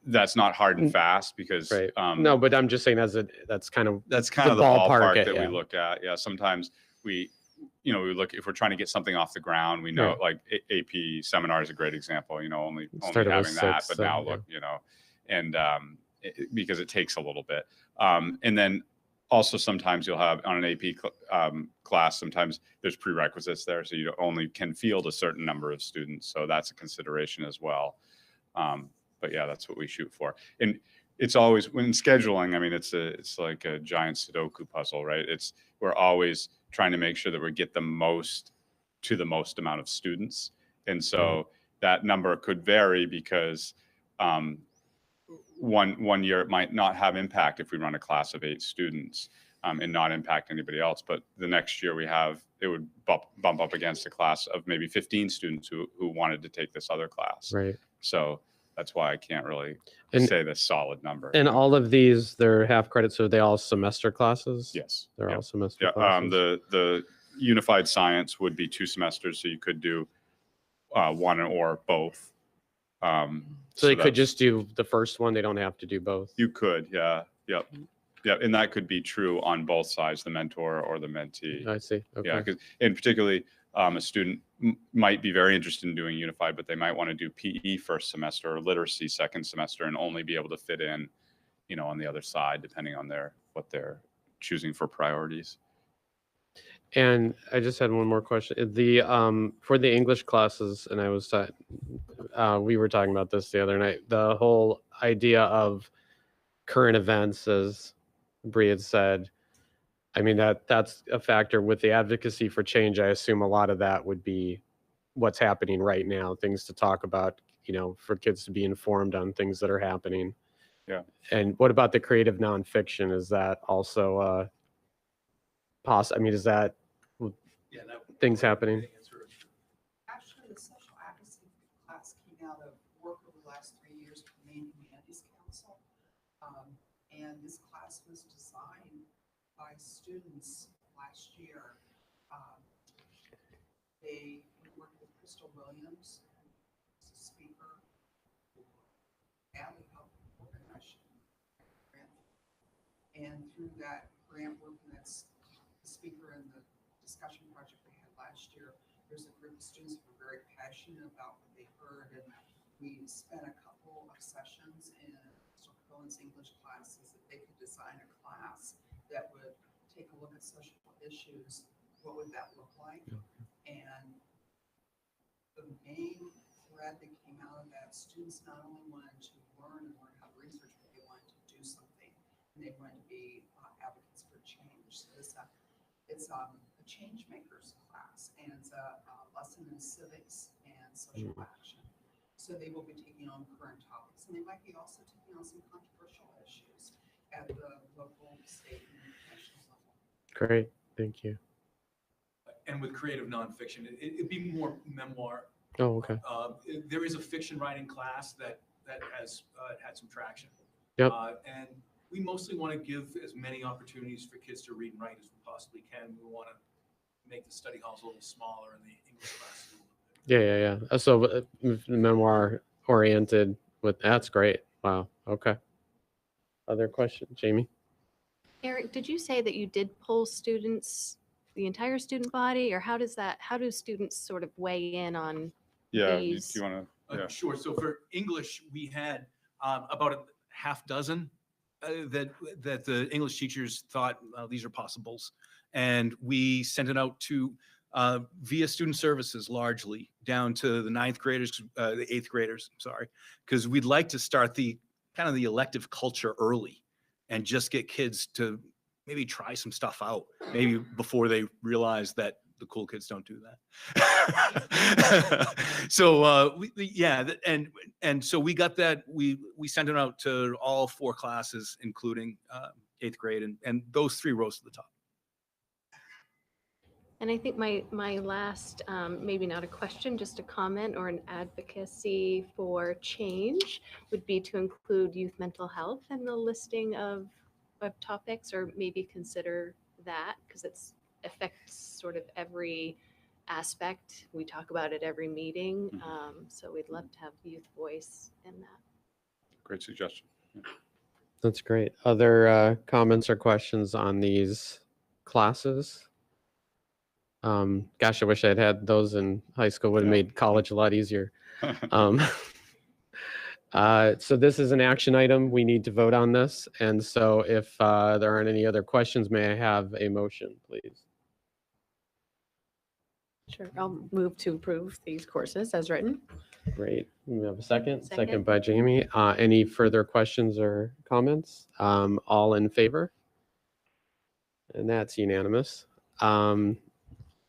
that's not hard and fast because right. No, but I'm just saying that's kind of the ballpark that we look at. Yeah, sometimes we look, if we're trying to get something off the ground, we know like AP seminar is a great example, only having that, but now look, and because it takes a little bit. And then also sometimes you'll have on an AP class, sometimes there's prerequisites there. So you only can field a certain number of students. So that's a consideration as well. But yeah, that's what we shoot for. And it's always when scheduling, I mean, it's like a giant Sudoku puzzle, right? We're always trying to make sure that we get the most amount of students. And so that number could vary because one year it might not have impact if we run a class of 8 students and not impact anybody else. But the next year we have it would bump up against a class of maybe 15 students who wanted to take this other class. Right. So that's why I can't really And- say the solid number. And all of these, they're half credit, so they all semester classes? Yes. They're Yeah. all semester Yeah. classes? The unified science would be 2 semesters, so you could do one or both. So they could that's- just do the first one, they don't have to do both? You could, yeah. Yep. Yeah, and that could be true on both sides, the mentor or the mentee. I see, okay. Yeah, because, and particularly a student might be very interested in doing unified, but they might want to do PE first semester or literacy second semester and only be able to fit in, on the other side, depending on what they're choosing for priorities. And I just had one more question. For the English classes, and we were talking about this the other night, the whole idea of current events, as Bree had said, I mean, that's a factor with the advocacy for change. I assume a lot of that would be what's happening right now, things to talk about, for kids to be informed on things that are happening. Yeah. And what about the creative nonfiction? Is that also I mean, is that things happening? Actually, the social advocacy class came out of work over the last 3 years with the Maine Humanities Council. And this class was designed by students last year. They worked with Crystal Williams, who's a speaker, Allie helped organize grant. And through that grant work, and that's the speaker in the discussion project we had last year, there's a group of students who were very passionate about what they heard, and we spent a couple of sessions in Mr. Cohen's English classes that they could design a class that would take a look at social issues. What would that look like? And the main thread that came out of that, students not only wanted to learn how to research, but they wanted to do something, and they wanted to be advocates for change. So it's a change makers class, and it's a lesson in civics and social action. So they will be taking on current topics, and they might be also taking on some controversial issues at the local, state, and national level. Great, thank you. And with creative nonfiction, it'd be more memoir. Oh, okay. There is a fiction writing class that has had some traction. Yep. And we mostly want to give as many opportunities for kids to read and write as we possibly can. We want to make the study halls a little smaller and the English classes a little bit. Yeah. So memoir oriented that's great. Wow. Okay. Other questions, Jamie? Eric, did you say that you did poll students, the entire student body, or how do students sort of weigh in on Yeah, these? do you want to? Yeah. Sure. So for English, we had about a half dozen that the English teachers thought these are possibles, and we sent it out to via student services largely down to the 9th graders, the 8th graders. Sorry, because we'd like to start the kind of the elective culture early, and just get kids to maybe try some stuff out, maybe before they realize that the cool kids don't do that. So and so we got that, we sent it out to all 4 classes, including 8th grade, and those 3 rose to the top. And I think my last, maybe not a question, just a comment or an advocacy for change would be to include youth mental health in the listing of topics, or maybe consider that, because it affects sort of every aspect. We talk about it every meeting. So we'd love to have youth voice in that. Great suggestion. Yeah. That's great. Other comments or questions on these classes? Gosh, I wish I'd had those in high school. Would have made college a lot easier. So this is an action item. We need to vote on this. And so if there aren't any other questions, may I have a motion, please? Sure, I'll move to approve these courses as written. Great. We have a second. Second. Second by Jamie. Any further questions or comments? All in favor? And that's unanimous.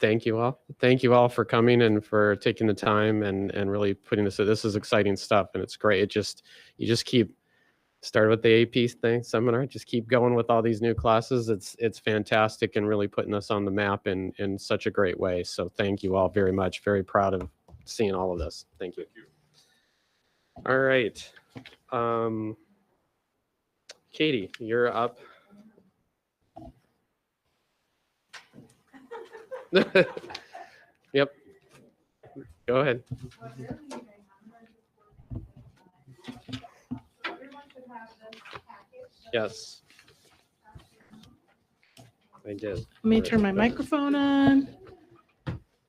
Thank you all. Thank you all for coming and for taking the time and really putting this. This is exciting stuff, and it's great. You just keep Started with the AP thing seminar. Just keep going with all these new classes. It's fantastic and really putting us on the map in such a great way. So thank you all very much. Very proud of seeing all of this. Thank you. All right. Katie, you're up. Yep. Go ahead. Yes. I did. Let me turn my microphone on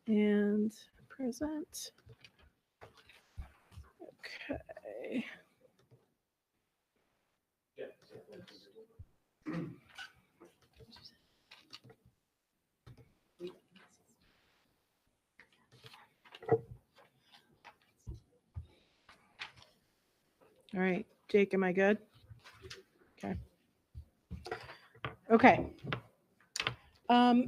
and present. Okay. All right, Jake, am I good? Okay. Okay.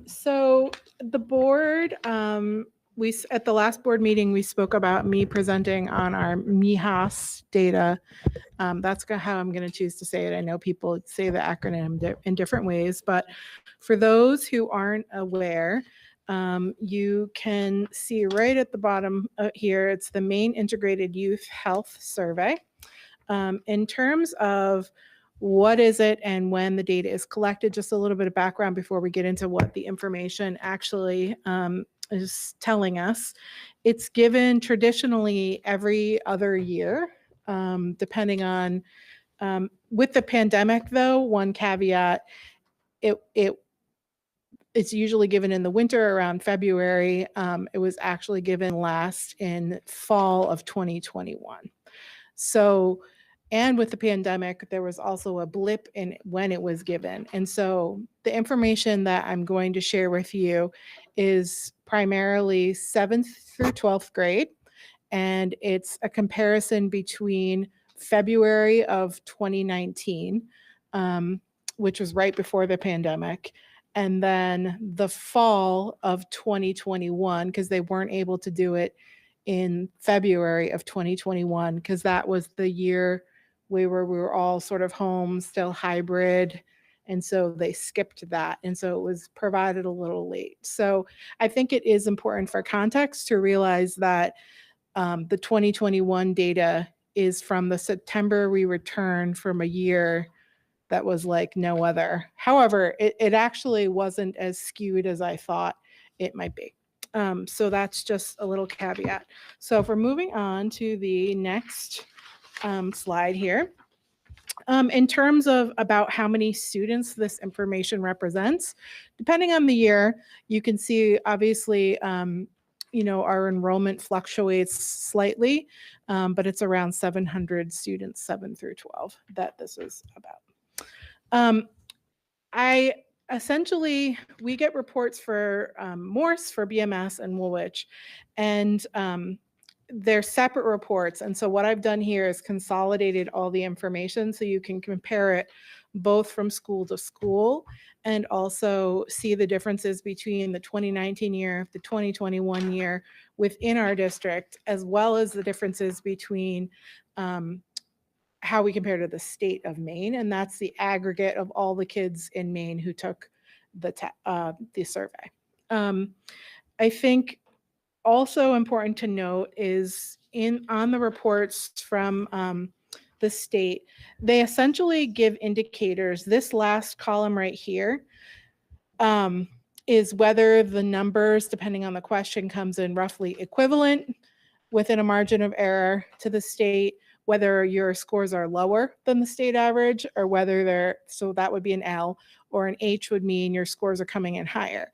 So the board, at the last board meeting, we spoke about me presenting on our MIHAS data. That's how I'm going to choose to say it. I know people say the acronym in different ways, but for those who aren't aware, you can see right at the bottom here, it's the Maine Integrated Youth Health Survey. In terms of what is it and when the data is collected, just a little bit of background before we get into what the information actually is telling us. It's given traditionally every other year, depending on, with the pandemic though, one caveat, it's usually given in the winter around February. It was actually given last in fall of 2021. So, and with the pandemic, there was also a blip in when it was given. And so the information that I'm going to share with you is primarily 7th through 12th grade. And it's a comparison between February of 2019, which was right before the pandemic, and then the fall of 2021, because they weren't able to do it in February of 2021, because that was the year we were all sort of home, still hybrid. And so they skipped that. And so it was provided a little late. So I think it is important for context to realize that the 2021 data is from the September we returned from a year that was like no other. However, it actually wasn't as skewed as I thought it might be. So that's just a little caveat. So if we're moving on to the next slide here, in terms of about how many students this information represents, depending on the year, you can see obviously, our enrollment fluctuates slightly, but it's around 700 students, 7 through 12, that this is about. We get reports for Morse, for BMS, and Woolwich, and they're separate reports. And so what I've done here is consolidated all the information so you can compare it both from school to school and also see the differences between the 2019 year, the 2021 year within our district, as well as the differences between how we compare to the state of Maine, and that's the aggregate of all the kids in Maine who took the survey. I think also important to note is on the reports from the state, they essentially give indicators. This last column right here is whether the numbers, depending on the question, comes in roughly equivalent within a margin of error to the state, whether your scores are lower than the state average, or whether so that would be an L, or an H would mean your scores are coming in higher.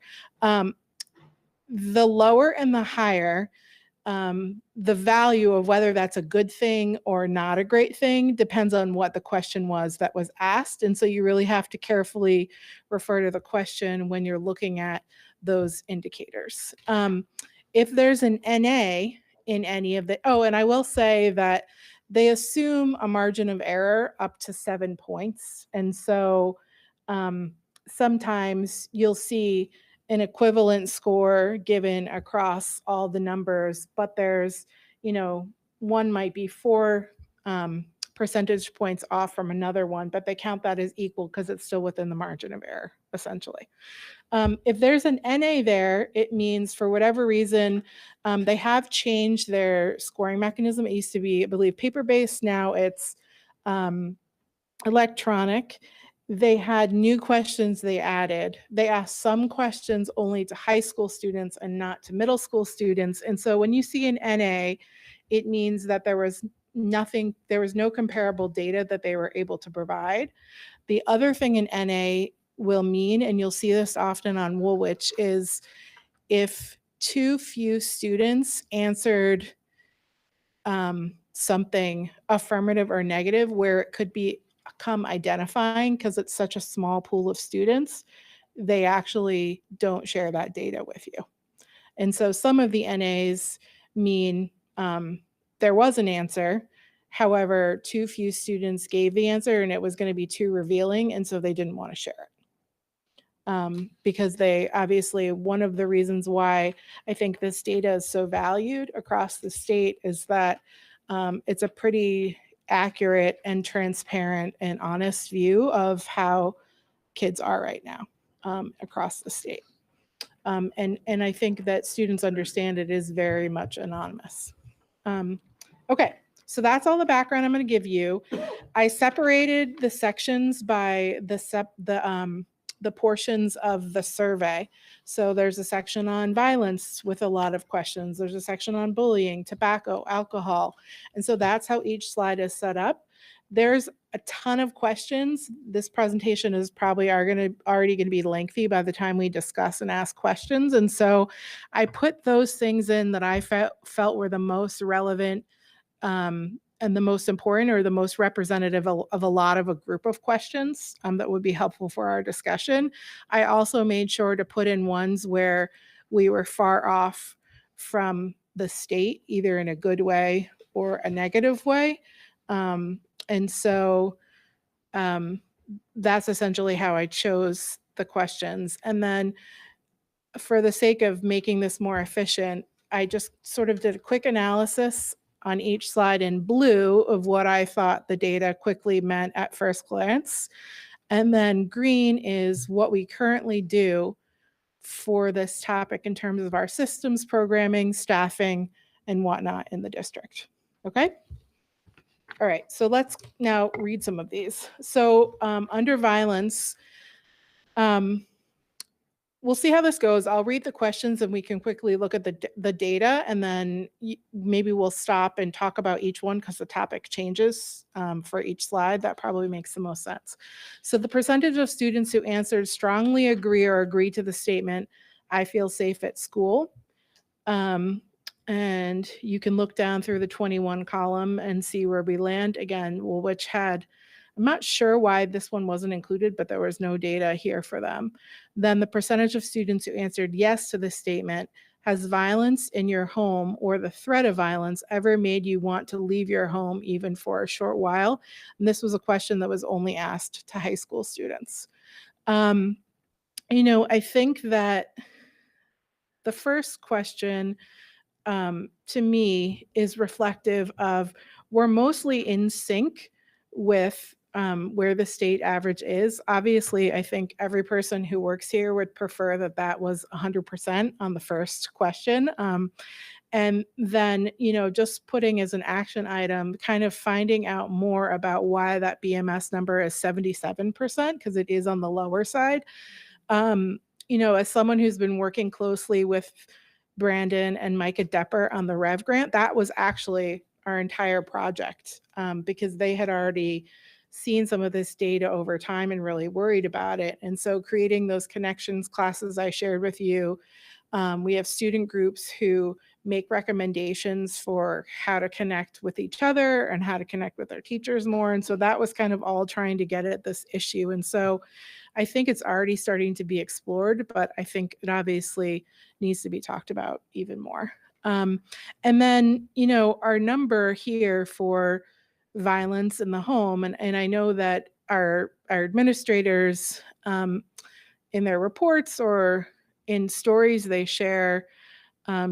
The lower and the higher, the value of whether that's a good thing or not a great thing depends on what the question was that was asked. And so you really have to carefully refer to the question when you're looking at those indicators. If there's an NA in any of the, and I will say that they assume a margin of error up to 7 points. And so sometimes you'll see an equivalent score given across all the numbers, but there's, one might be 4 percentage points off from another one, but they count that as equal because it's still within the margin of error, essentially. If there's an NA there, it means for whatever reason, they have changed their scoring mechanism. It used to be, I believe, paper-based. Now it's electronic. They had new questions they added. They asked some questions only to high school students and not to middle school students. And so when you see an NA, it means that there was no comparable data that they were able to provide. The other thing an NA will mean, and you'll see this often on Woolwich, is if too few students answered something affirmative or negative where it could become identifying because it's such a small pool of students, they actually don't share that data with you. And so some of the NAs mean there was an answer. However, too few students gave the answer and it was going to be too revealing. And so they didn't want to share it. Because they obviously, one of the reasons why I think this data is so valued across the state is that it's a pretty accurate and transparent and honest view of how kids are right now across the state. And I think that students understand it is very much anonymous. Okay, so that's all the background I'm going to give you. I separated the sections by the portions of the survey. So there's a section on violence with a lot of questions. There's a section on bullying, tobacco, alcohol. And so that's how each slide is set up. There's a ton of questions. This presentation is probably already going to be lengthy by the time we discuss and ask questions. And so I put those things in that I felt were the most relevant and the most important or the most representative of a lot of a group of questions that would be helpful for our discussion. I also made sure to put in ones where we were far off from the state, either in a good way or a negative way. And so that's essentially how I chose the questions. And then for the sake of making this more efficient, I just sort of did a quick analysis on each slide in blue of what I thought the data quickly meant at first glance. And then green is what we currently do for this topic in terms of our systems, programming, staffing, and whatnot in the district. Okay? All right, so let's now read some of these. So under violence, we'll see how this goes. I'll read the questions and we can quickly look at the data, and then maybe we'll stop and talk about each one because the topic changes for each slide. That probably makes the most sense. So the percentage of students who answered strongly agree or agree to the statement, "I feel safe at school." And you can look down through the 21 column and see where we land. Again, Woolwich had, I'm not sure why this one wasn't included, but there was no data here for them. Then the percentage of students who answered yes to this statement, "Has violence in your home or the threat of violence ever made you want to leave your home even for a short while?" And this was a question that was only asked to high school students. I think that the first question to me is reflective of we're mostly in sync with where the state average is. Obviously, I think every person who works here would prefer that that was 100% on the first question. And then, just putting as an action item, kind of finding out more about why that BMS number is 77%, because it is on the lower side. As someone who's been working closely with Brandon and Micah Depper on the Rev grant, that was actually our entire project because they had already seen some of this data over time and really worried about it. And so creating those connections classes I shared with you, we have student groups who make recommendations for how to connect with each other and how to connect with their teachers more. And so that was kind of all trying to get at this issue. And so I think it's already starting to be explored, but I think it obviously needs to be talked about even more. And then, our number here for violence in the home, and I know that our administrators in their reports or in stories they share,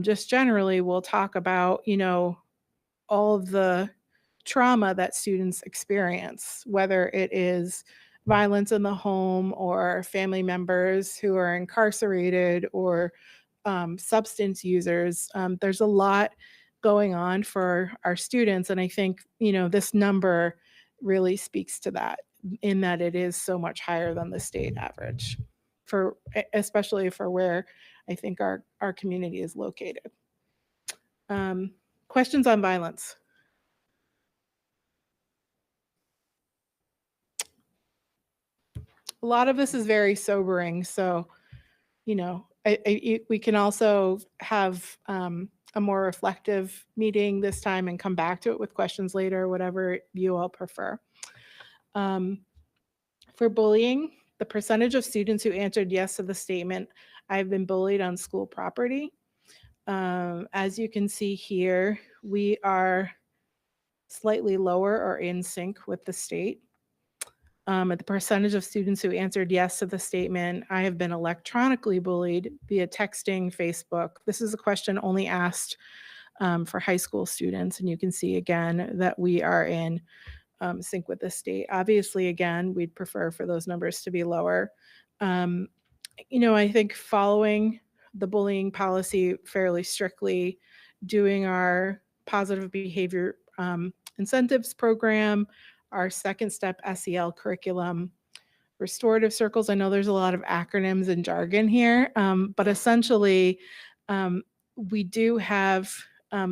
just generally will talk about, all of the trauma that students experience, whether it is violence in the home or family members who are incarcerated or substance users. There's a lot going on for our students. And I think, this number really speaks to that, in that it is so much higher than the state average, especially for where I think our community is located. Questions on violence? A lot of this is very sobering. So, we can also have a more reflective meeting this time and come back to it with questions later, whatever you all prefer. For bullying, the percentage of students who answered yes to the statement, "I've been bullied on school property." As you can see here, we are slightly lower or in sync with the state. At the percentage of students who answered yes to the statement, "I have been electronically bullied via texting, Facebook." This is a question only asked for high school students. And you can see again that we are in sync with the state. Obviously, again, we'd prefer for those numbers to be lower. I think following the bullying policy fairly strictly, doing our positive behavior incentives program, our second step SEL curriculum, restorative circles. I know there's a lot of acronyms and jargon here, but essentially we do have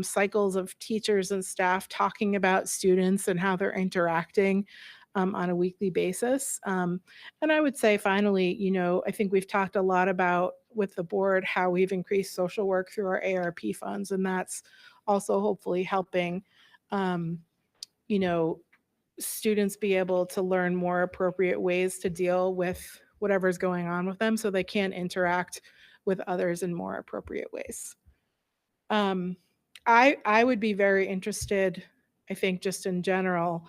cycles of teachers and staff talking about students and how they're interacting on a weekly basis. And I would say finally, I think we've talked a lot about with the board how we've increased social work through our ARP funds, and that's also hopefully helping students be able to learn more appropriate ways to deal with whatever's going on with them so they can interact with others in more appropriate ways. I would be very interested, I think just in general,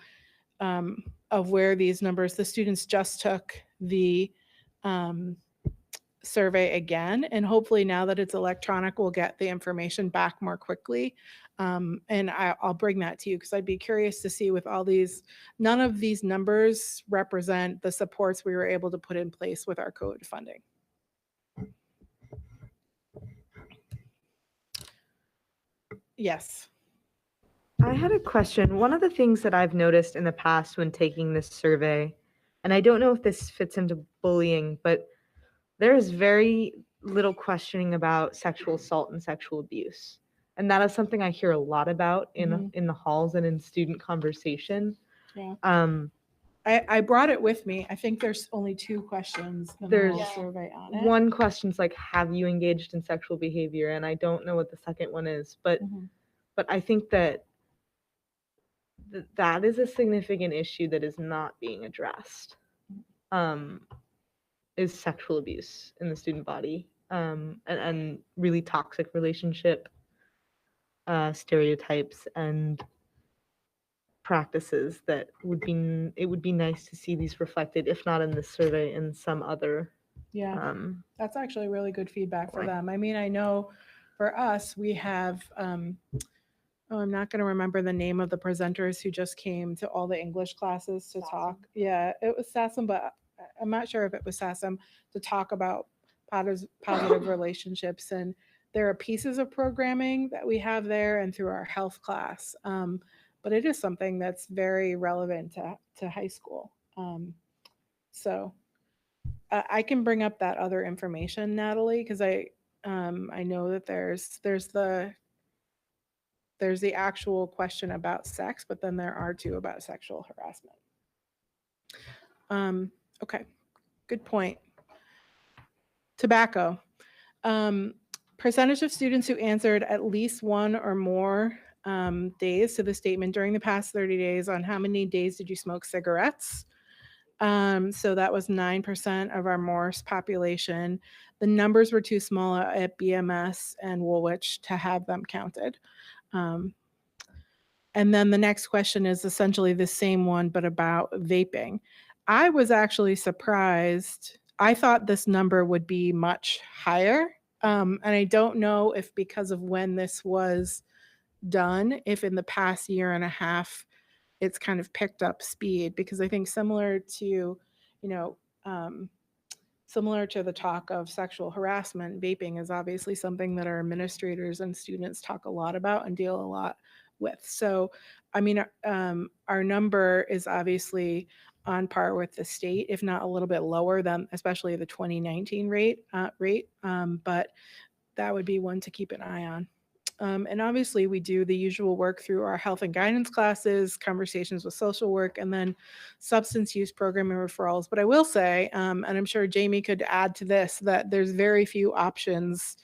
of where these numbers, the students just took the survey again, and hopefully now that it's electronic, we'll get the information back more quickly. And I'll bring that to you because I'd be curious to see with all these, none of these numbers represent the supports we were able to put in place with our COVID funding. Yes. I had a question. One of the things that I've noticed in the past when taking this survey, and I don't know if this fits into bullying, but there is very little questioning about sexual assault and sexual abuse. And that is something I hear a lot about in the halls and in student conversation. Yeah. I brought it with me. I think there's only 2 questions in the whole survey on it. One question's like, have you engaged in sexual behavior? And I don't know what the second one is, but I think that that is a significant issue that is not being addressed. Is sexual abuse in the student body, and really toxic relationship stereotypes and practices that it would be nice to see these reflected, if not in this survey, in some other. Yeah, that's actually really good feedback for them. I mean, I know for us, we have, I'm not going to remember the name of the presenters who just came to all the English classes to talk. Yeah, it was SASM, but I'm not sure if it was SASM, to talk about positive relationships. And there are pieces of programming that we have there and through our health class. But it is something that's very relevant to high school. So I can bring up that other information, Natalie, because I know that there's the actual question about sex, but then there are 2 about sexual harassment. Okay, good point. Tobacco. Percentage of students who answered at least 1 or more days to the statement during the past 30 days on how many days did you smoke cigarettes? So that was 9% of our Morris population. The numbers were too small at BMS and Woolwich to have them counted. And then the next question is essentially the same one, but about vaping. I was actually surprised. I thought this number would be much higher. And I don't know if because of when this was done, if in the past year and a half, it's kind of picked up speed, because I think similar to, similar to the talk of sexual harassment, vaping is obviously something that our administrators and students talk a lot about and deal a lot with. So, I mean, our number is obviously on par with the state, if not a little bit lower than, especially the 2019 rate. But that would be one to keep an eye on. And obviously, we do the usual work through our health and guidance classes, conversations with social work, and then substance use program and referrals. But I will say, and I'm sure Jamie could add to this, that there's very few options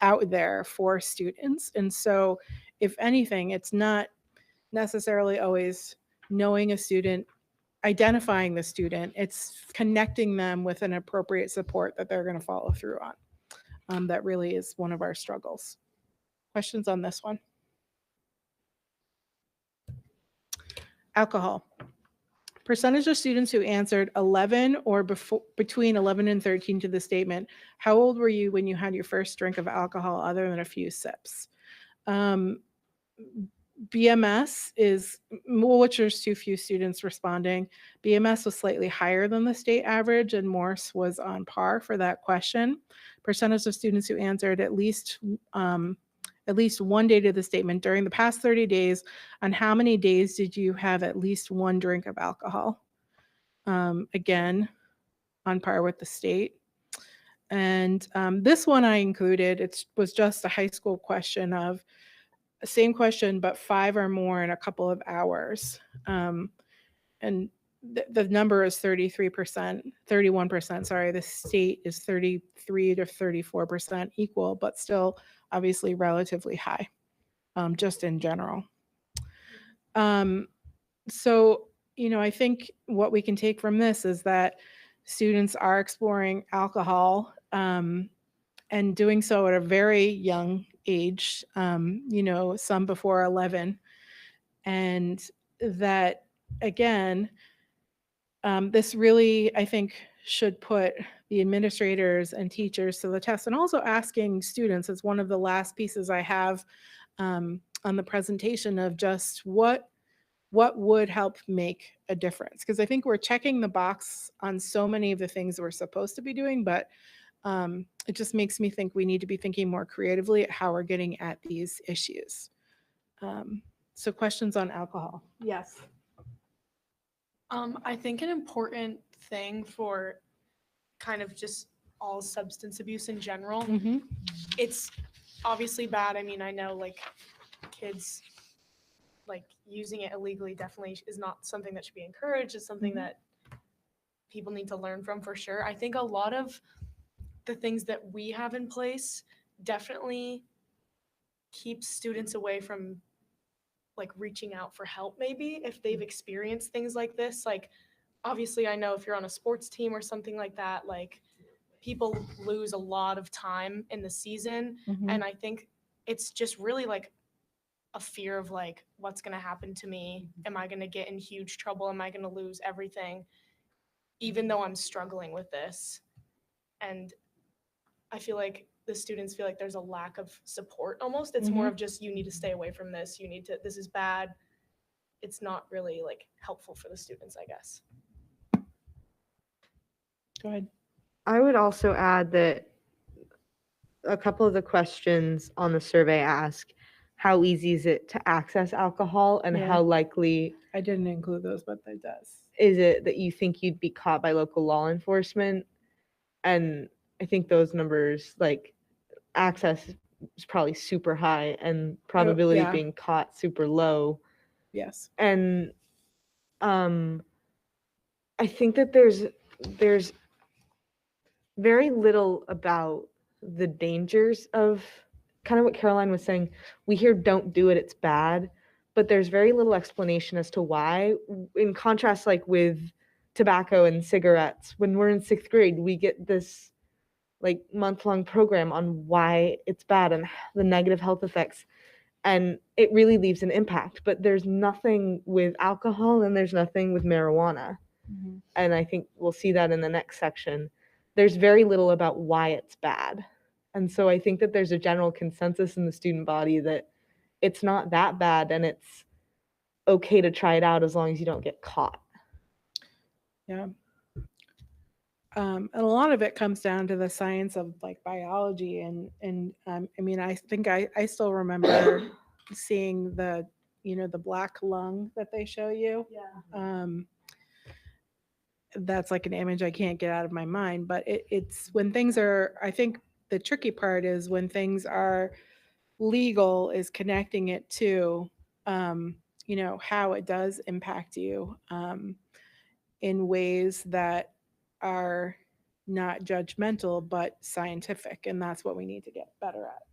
out there for students. And so, if anything, it's not necessarily always knowing a student, identifying the student, it's connecting them with an appropriate support that they're going to follow through on. That really is one of our struggles. Questions on this one? Alcohol. Percentage of students who answered 11 or between 11 and 13 to the statement. How old were you when you had your first drink of alcohol other than a few sips? BMS is, which there's too few students responding. BMS was slightly higher than the state average, and Morse was on par for that question. Percentage of students who answered at least one day to the statement during the past 30 days. On how many days did you have at least one drink of alcohol? Again, on par with the state. And this one I included, it was just a high school question of same question, but 5 or more in a couple of hours. And the number is 31%, sorry. The state is 33 to 34% equal, but still obviously relatively high, just in general. So, I think what we can take from this is that students are exploring alcohol and doing so at a very young age, some before 11. And that, again, this really, I think, should put the administrators and teachers to the test, and also asking students, it's one of the last pieces I have on the presentation, of just what would help make a difference. Because I think we're checking the box on so many of the things we're supposed to be doing, but it just makes me think we need to be thinking more creatively at how we're getting at these issues. So questions on alcohol? Yes. I think an important thing for kind of just all substance abuse in general, it's obviously bad. I mean, I know like kids like using it illegally definitely is not something that should be encouraged. It's something that people need to learn from for sure. I think a lot of the things that we have in place definitely keeps students away from like reaching out for help, maybe if they've experienced things like this. Like obviously I know if you're on a sports team or something like that, like people lose a lot of time in the season. And I think it's just really like a fear of like, what's going to happen to me? Am I going to get in huge trouble? Am I going to lose everything? Even though I'm struggling with this. And I feel like the students feel like there's a lack of support almost. It's more of just, you need to stay away from this. You need to, this is bad. It's not really like helpful for the students, I guess. Go ahead. I would also add that a couple of the questions on the survey ask, how easy is it to access alcohol, and how likely I didn't include those, but it does. Is it that you think you'd be caught by local law enforcement? And I think those numbers, like access is probably super high and probability of being caught super low. Yes. And I think that there's very little about the dangers of kind of what Caroline was saying. We hear don't do it, it's bad, but there's very little explanation as to why. In contrast, like with tobacco and cigarettes, when we're in 6th grade, we get this like month-long program on why it's bad and the negative health effects, and it really leaves an impact. But there's nothing with alcohol and there's nothing with marijuana. And I think we'll see that in the next section. There's very little about why it's bad. And so I think that there's a general consensus in the student body that it's not that bad, and okay to try it out as long as you don't get caught. Yeah. And a lot of it comes down to the science of like biology I mean, I think I still remember seeing the, the black lung that they show you. Yeah. That's like an image I can't get out of my mind, but it's when things are, I think the tricky part is when things are legal is connecting it to, how it does impact you in ways that are not judgmental, but scientific. And that's what we need to get better at.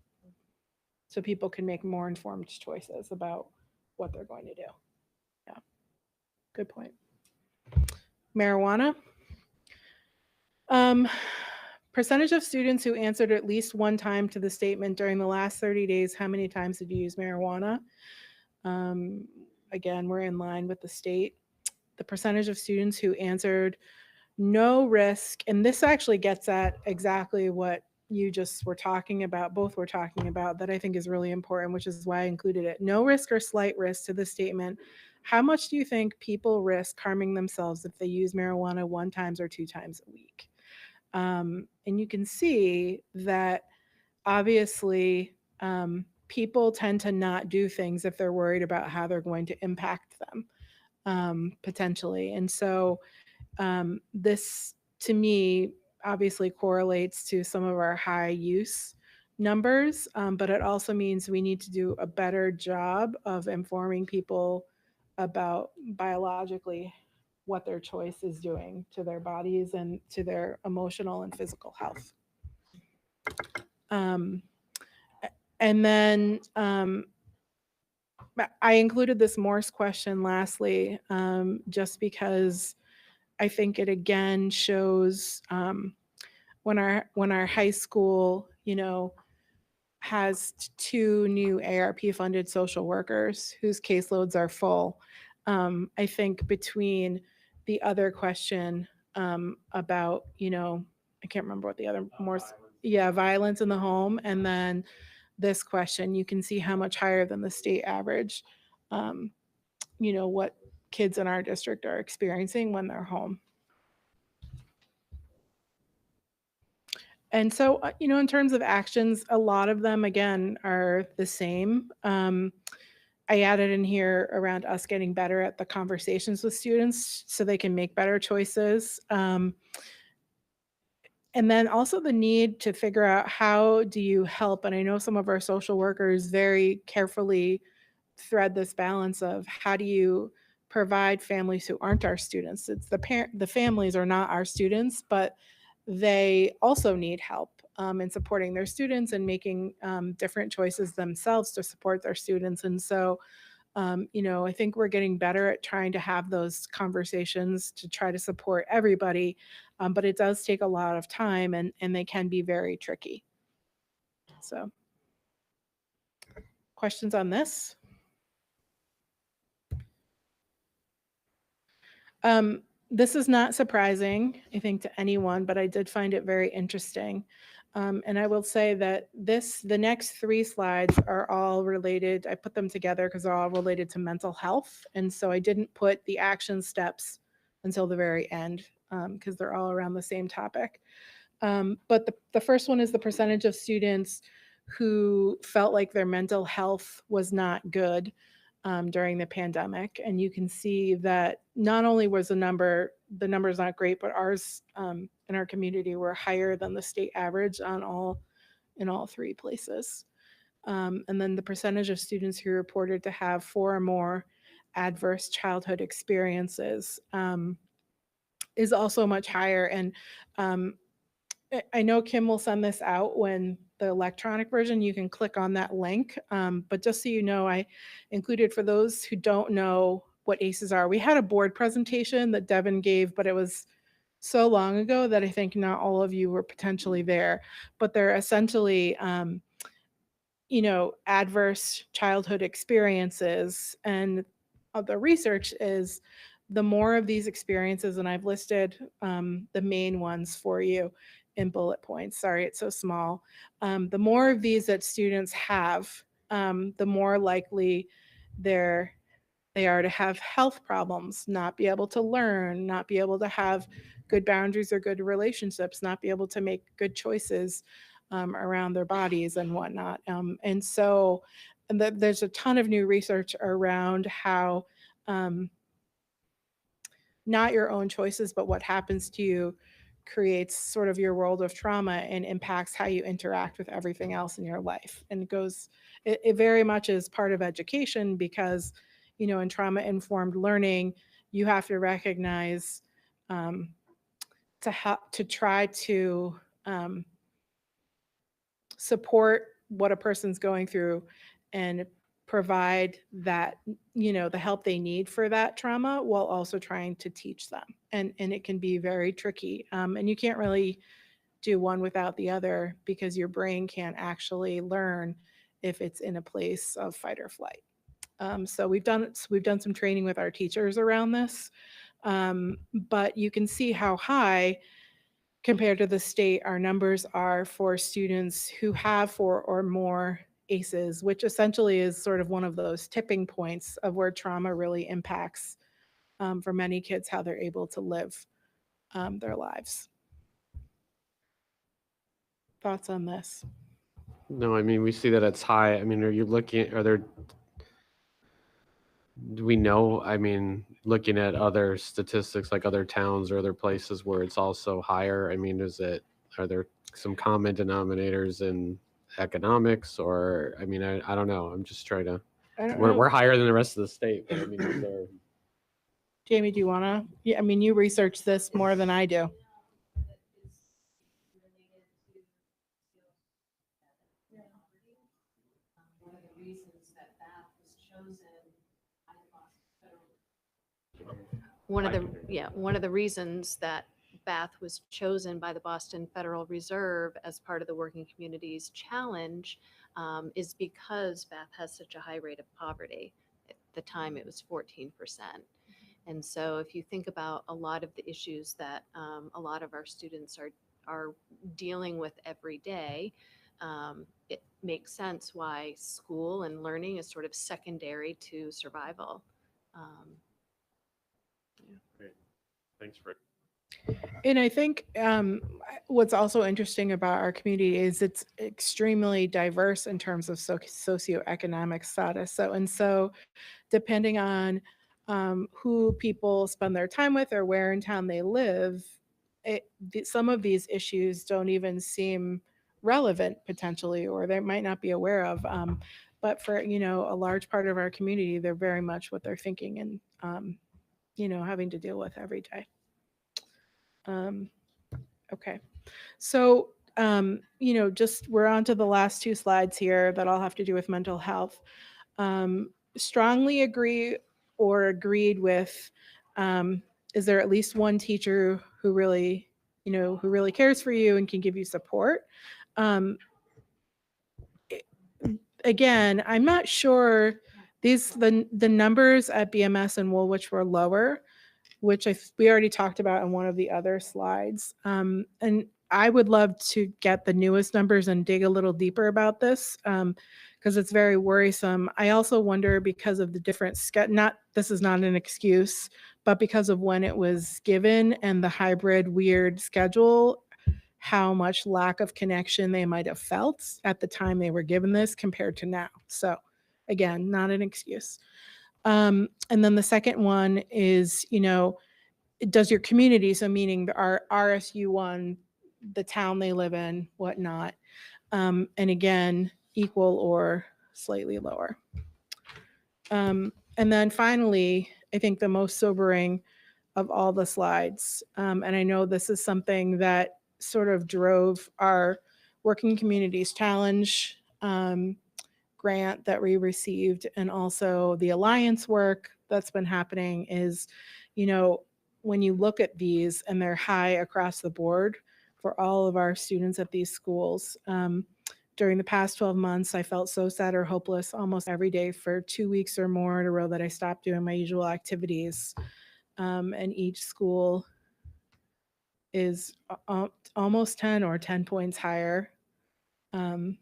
So people can make more informed choices about what they're going to do. Yeah. Good point. Marijuana. Percentage of students who answered at least one time to the statement during the last 30 days, how many times did you use marijuana? Again, we're in line with the state. The percentage of students who answered no risk, and this actually gets at exactly what you just were talking about, both were talking about, that I think is really important, which is why I included it. No risk or slight risk to the statement. How much do you think people risk harming themselves if they use marijuana 1 time or 2 times a week? And you can see that obviously people tend to not do things if they're worried about how they're going to impact them potentially. And so this to me obviously correlates to some of our high use numbers, but it also means we need to do a better job of informing people about biologically what their choice is doing to their bodies and to their emotional and physical health. And then I included this Morse question lastly, just because I think it again shows when our high school, has 2 new ARP funded social workers whose caseloads are full. I think between the other question about, I can't remember what the other violence in the home, and then this question, you can see how much higher than the state average, what kids in our district are experiencing when they're home. And so, in terms of actions, a lot of them, again, are the same. I added in here around us getting better at the conversations with students so they can make better choices. And then also the need to figure out how do you help. And I know some of our social workers very carefully thread this balance of how do you provide families who aren't our students. It's the families are not our students, but they also need help in supporting their students and making different choices themselves to support their students. And so, I think we're getting better at trying to have those conversations to try to support everybody, but it does take a lot of time and they can be very tricky. So, questions on this? This is not surprising, I think, to anyone, but I did find it very interesting. And I will say that the next 3 slides are all related. I put them together because they're all related to mental health. And so I didn't put the action steps until the very end because they're all around the same topic. But the first one is the percentage of students who felt like their mental health was not good during the pandemic. And you can see that not only was the number's not great, but ours in our community were higher than the state average in all 3 places. And then the percentage of students who reported to have 4 or more adverse childhood experiences is also much higher. And I know Kim will send this out when the electronic version, you can click on that link. But just so you know, I included for those who don't know what ACEs are, we had a board presentation that Devin gave, but it was so long ago that I think not all of you were potentially there. But they're essentially, adverse childhood experiences. And the research is the more of these experiences, and I've listed the main ones for you in bullet points. Sorry, it's so small. The more of these that students have, the more likely their they are to have health problems, not be able to learn, not be able to have good boundaries or good relationships, not be able to make good choices around their bodies and whatnot. And so there's a ton of new research around how not your own choices, but what happens to you creates sort of your world of trauma and impacts how you interact with everything else in your life. And it very much is part of education because, you know, in trauma-informed learning, you have to recognize to try to support what a person's going through and provide that, you know, the help they need for that trauma while also trying to teach them. And it can be very tricky. And you can't really do one without the other because your brain can't actually learn if it's in a place of fight or flight. So we've done some training with our teachers around this, but you can see how high compared to the state our numbers are for students who have 4 or more ACEs, which essentially is sort of one of those tipping points of where trauma really impacts for many kids how they're able to live their lives. Thoughts on this? No, I mean, we see that it's high. I mean, do we know, I mean, looking at other statistics like other towns or other places where it's also higher? I mean, are there some common denominators in economics or, I mean, I don't know. I'm just trying to, we're higher than the rest of the state, but I mean, is there? Jamie, do you want to? Yeah, I mean, you research this more than I do. One of the reasons that Bath was chosen by the Boston Federal Reserve as part of the Working Communities Challenge is because Bath has such a high rate of poverty. At the time, it was 14%. And so if you think about a lot of the issues that a lot of our students are dealing with every day, it makes sense why school and learning is sort of secondary to survival. Great. Thanks, Rick. And I think what's also interesting about our community is it's extremely diverse in terms of socioeconomic status. So depending on who people spend their time with or where in town they live, some of these issues don't even seem relevant potentially, or they might not be aware of. But for, you know, a large part of our community, they're very much what they're thinking and, you know, having to deal with every day. Okay. So, you know, just we're on to the last 2 slides here that all have to do with mental health. Strongly agree or agreed with, is there at least one teacher who really, you know, who really cares for you and can give you support? Again, I'm not sure the numbers at BMS and Woolwich were lower, which we already talked about in one of the other slides. And I would love to get the newest numbers and dig a little deeper about this because it's very worrisome. I also wonder because of the different, this is not an excuse, but because of when it was given and the hybrid weird schedule, how much lack of connection they might have felt at the time they were given this compared to now. So again, not an excuse. And then the second one is, you know, does your community, so meaning our RSU1, the town they live in, whatnot, and again, equal or slightly lower. And then finally, I think the most sobering of all the slides, and I know this is something that sort of drove our Working Communities Challenge grant that we received, and also the alliance work that's been happening is, you know, when you look at these and they're high across the board for all of our students at these schools. During the past 12 months, I felt so sad or hopeless almost every day for 2 weeks or more in a row that I stopped doing my usual activities. And each school is almost 10 or 10 points higher than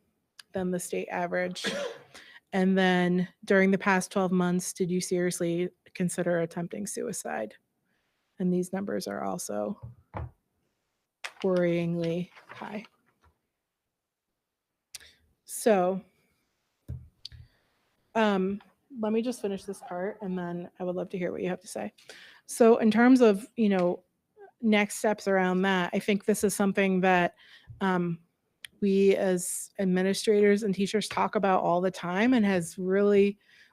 the state average. And then during the past 12 months, did you seriously consider attempting suicide? And these numbers are also worryingly high. So let me just finish this part and then I would love to hear what you have to say. So in terms of, next steps around that, I think this is something that we as administrators and teachers talk about all the time and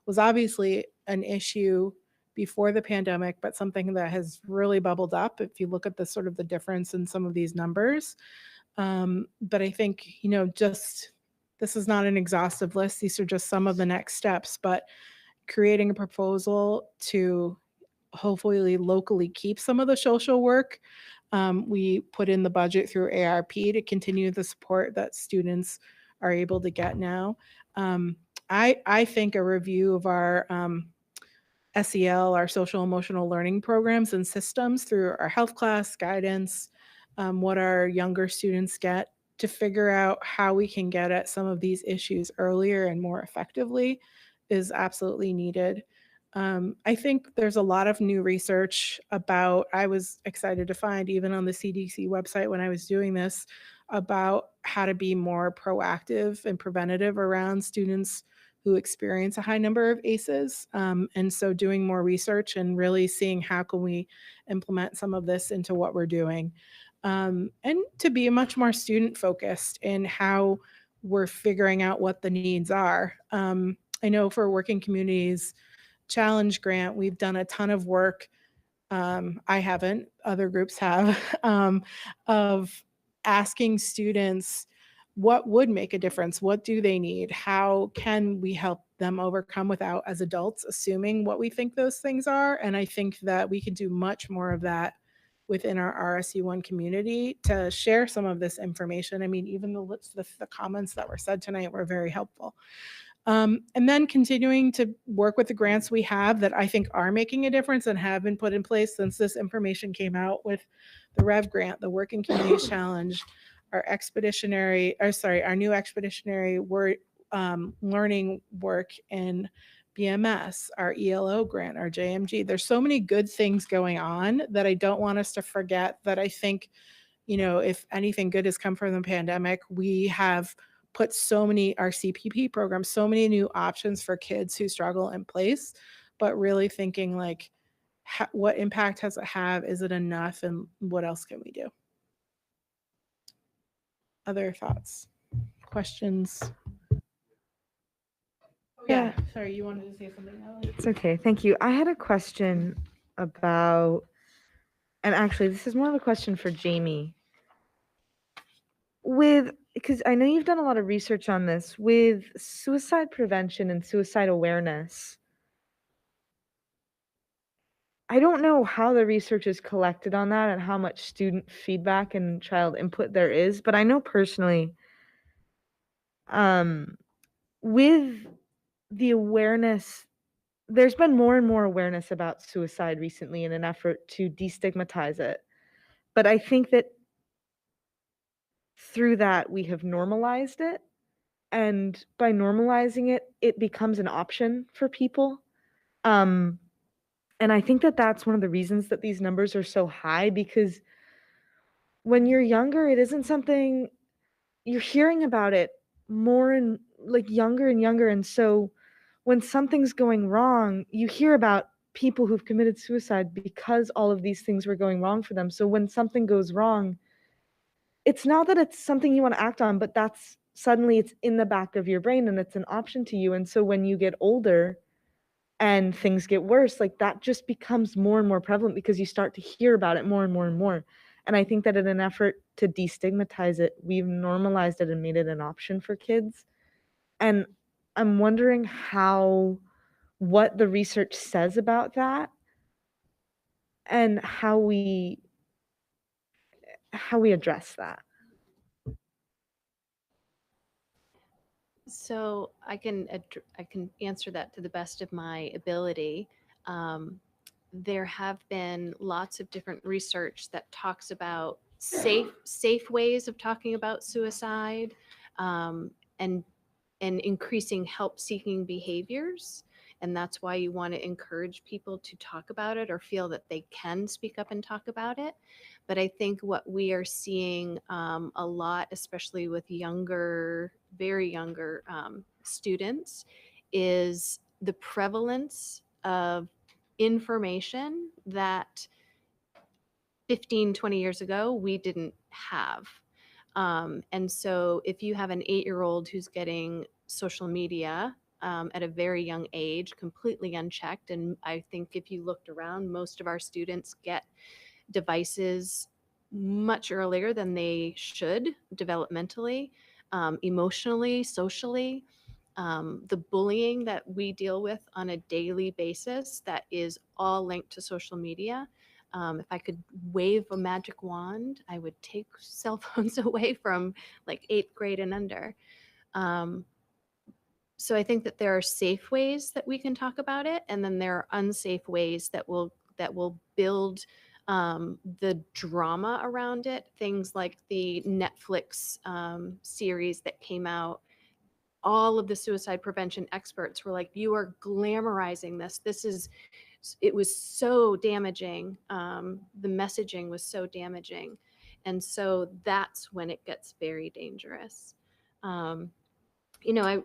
was obviously an issue before the pandemic, but something that has really bubbled up if you look at the sort of the difference in some of these numbers. But I think, this is not an exhaustive list. These are just some of the next steps, but creating a proposal to hopefully locally keep some of the social work. We put in the budget through ARP to continue the support that students are able to get now. I think a review of our SEL, our social emotional learning programs and systems through our health class guidance, what our younger students get, to figure out how we can get at some of these issues earlier and more effectively is absolutely needed. I think there's a lot of new research I was excited to find even on the CDC website when I was doing this, about how to be more proactive and preventative around students who experience a high number of ACEs. And so doing more research and really seeing how can we implement some of this into what we're doing. And to be much more student focused in how we're figuring out what the needs are. I know for Working Communities Challenge Grant, we've done a ton of work. I haven't, other groups have, of asking students what would make a difference? What do they need? How can we help them overcome without, as adults, assuming what we think those things are? And I think that we can do much more of that within our RSU1 community to share some of this information. I mean, even the comments that were said tonight were very helpful. And then continuing to work with the grants we have that I think are making a difference and have been put in place since this information came out, with the REV grant, the Working Communities Challenge, our new expeditionary learning work in BMS, our ELO grant, our JMG. There's so many good things going on that I don't want us to forget, that I think, if anything good has come from the pandemic, we have put our CPP program, so many new options for kids who struggle in place, but really thinking like, what impact has it have? Is it enough? And what else can we do? Other thoughts, questions? Yeah, sorry, you wanted to say something, Natalie? It's okay. Thank you. I had a question about, and actually this is more of a question for Jamie. Because I know you've done a lot of research on this, with suicide prevention and suicide awareness. I don't know how the research is collected on that and how much student feedback and child input there is, but I know personally, with the awareness, there's been more and more awareness about suicide recently in an effort to destigmatize it. But I think that through that, we have normalized it. And by normalizing it, it becomes an option for people. And I think that that's one of the reasons that these numbers are so high, because when you're younger, it isn't something you're hearing about it more and like younger and younger. And so when something's going wrong, you hear about people who've committed suicide because all of these things were going wrong for them. So when something goes wrong, it's not that it's something you want to act on, but that's suddenly it's in the back of your brain and it's an option to you. And so when you get older and things get worse, like that just becomes more and more prevalent because you start to hear about it more and more and more. And I think that in an effort to destigmatize it, we've normalized it and made it an option for kids. And I'm wondering what the research says about that and how we address that. So I can answer that to the best of my ability. There have been lots of different research that talks about safe ways of talking about suicide, and and increasing help-seeking behaviors. And that's why you want to encourage people to talk about it or feel that they can speak up and talk about it. But I think what we are seeing a lot, especially with younger, very younger students, is the prevalence of information that 15, 20 years ago we didn't have. And so if you have an 8-year-old who's getting social media at a very young age, completely unchecked, and I think if you looked around, most of our students get devices much earlier than they should developmentally, emotionally, socially. The bullying that we deal with on a daily basis that is all linked to social media. If I could wave a magic wand, I would take cell phones away from like 8th grade and under. So I think that there are safe ways that we can talk about it, and then there are unsafe ways that will build the drama around it. Things like the Netflix series that came out. All of the suicide prevention experts were like, "You are glamorizing this. It was so damaging. The messaging was so damaging." And so that's when it gets very dangerous. You know, I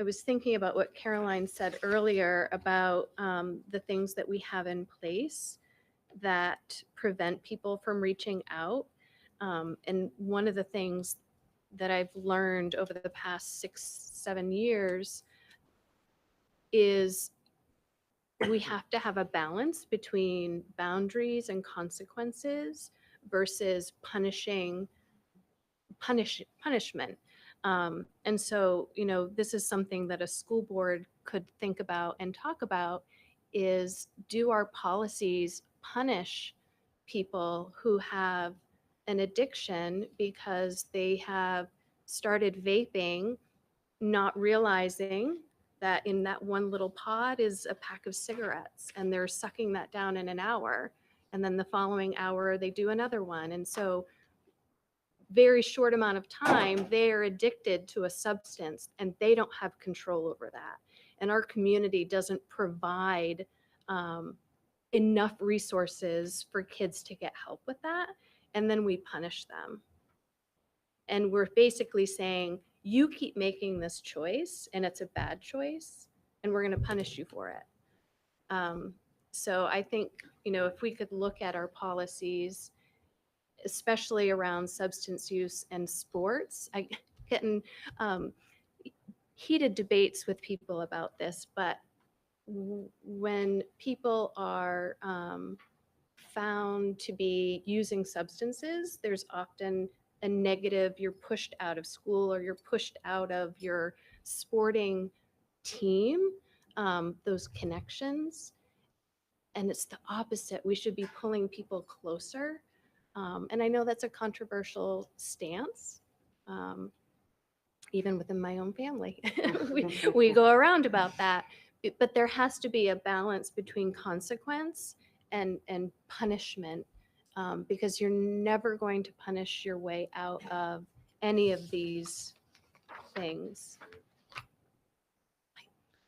was thinking about what Caroline said earlier about the things that we have in place that prevent people from reaching out. And one of the things that I've learned over the past 6-7 years is we have to have a balance between boundaries and consequences versus punishment. And so, you know, this is something that a school board could think about and talk about is, do our policies punish people who have an addiction because they have started vaping, not realizing that in that one little pod is a pack of cigarettes, and they're sucking that down in an hour, and then the following hour they do another one. And so very short amount of time, they're addicted to a substance and they don't have control over that. And our community doesn't provide enough resources for kids to get help with that. And then we punish them. And we're basically saying, you keep making this choice and it's a bad choice, and we're going to punish you for it. So I think, you know, if we could look at our policies, especially around substance use and sports. I get in heated debates with people about this, but when people are found to be using substances, there's often a negative, you're pushed out of school or you're pushed out of your sporting team, those connections. And it's the opposite. We should be pulling people closer. And I know that's a controversial stance, even within my own family. we go around about that. But there has to be a balance between consequence and punishment, because you're never going to punish your way out of any of these things.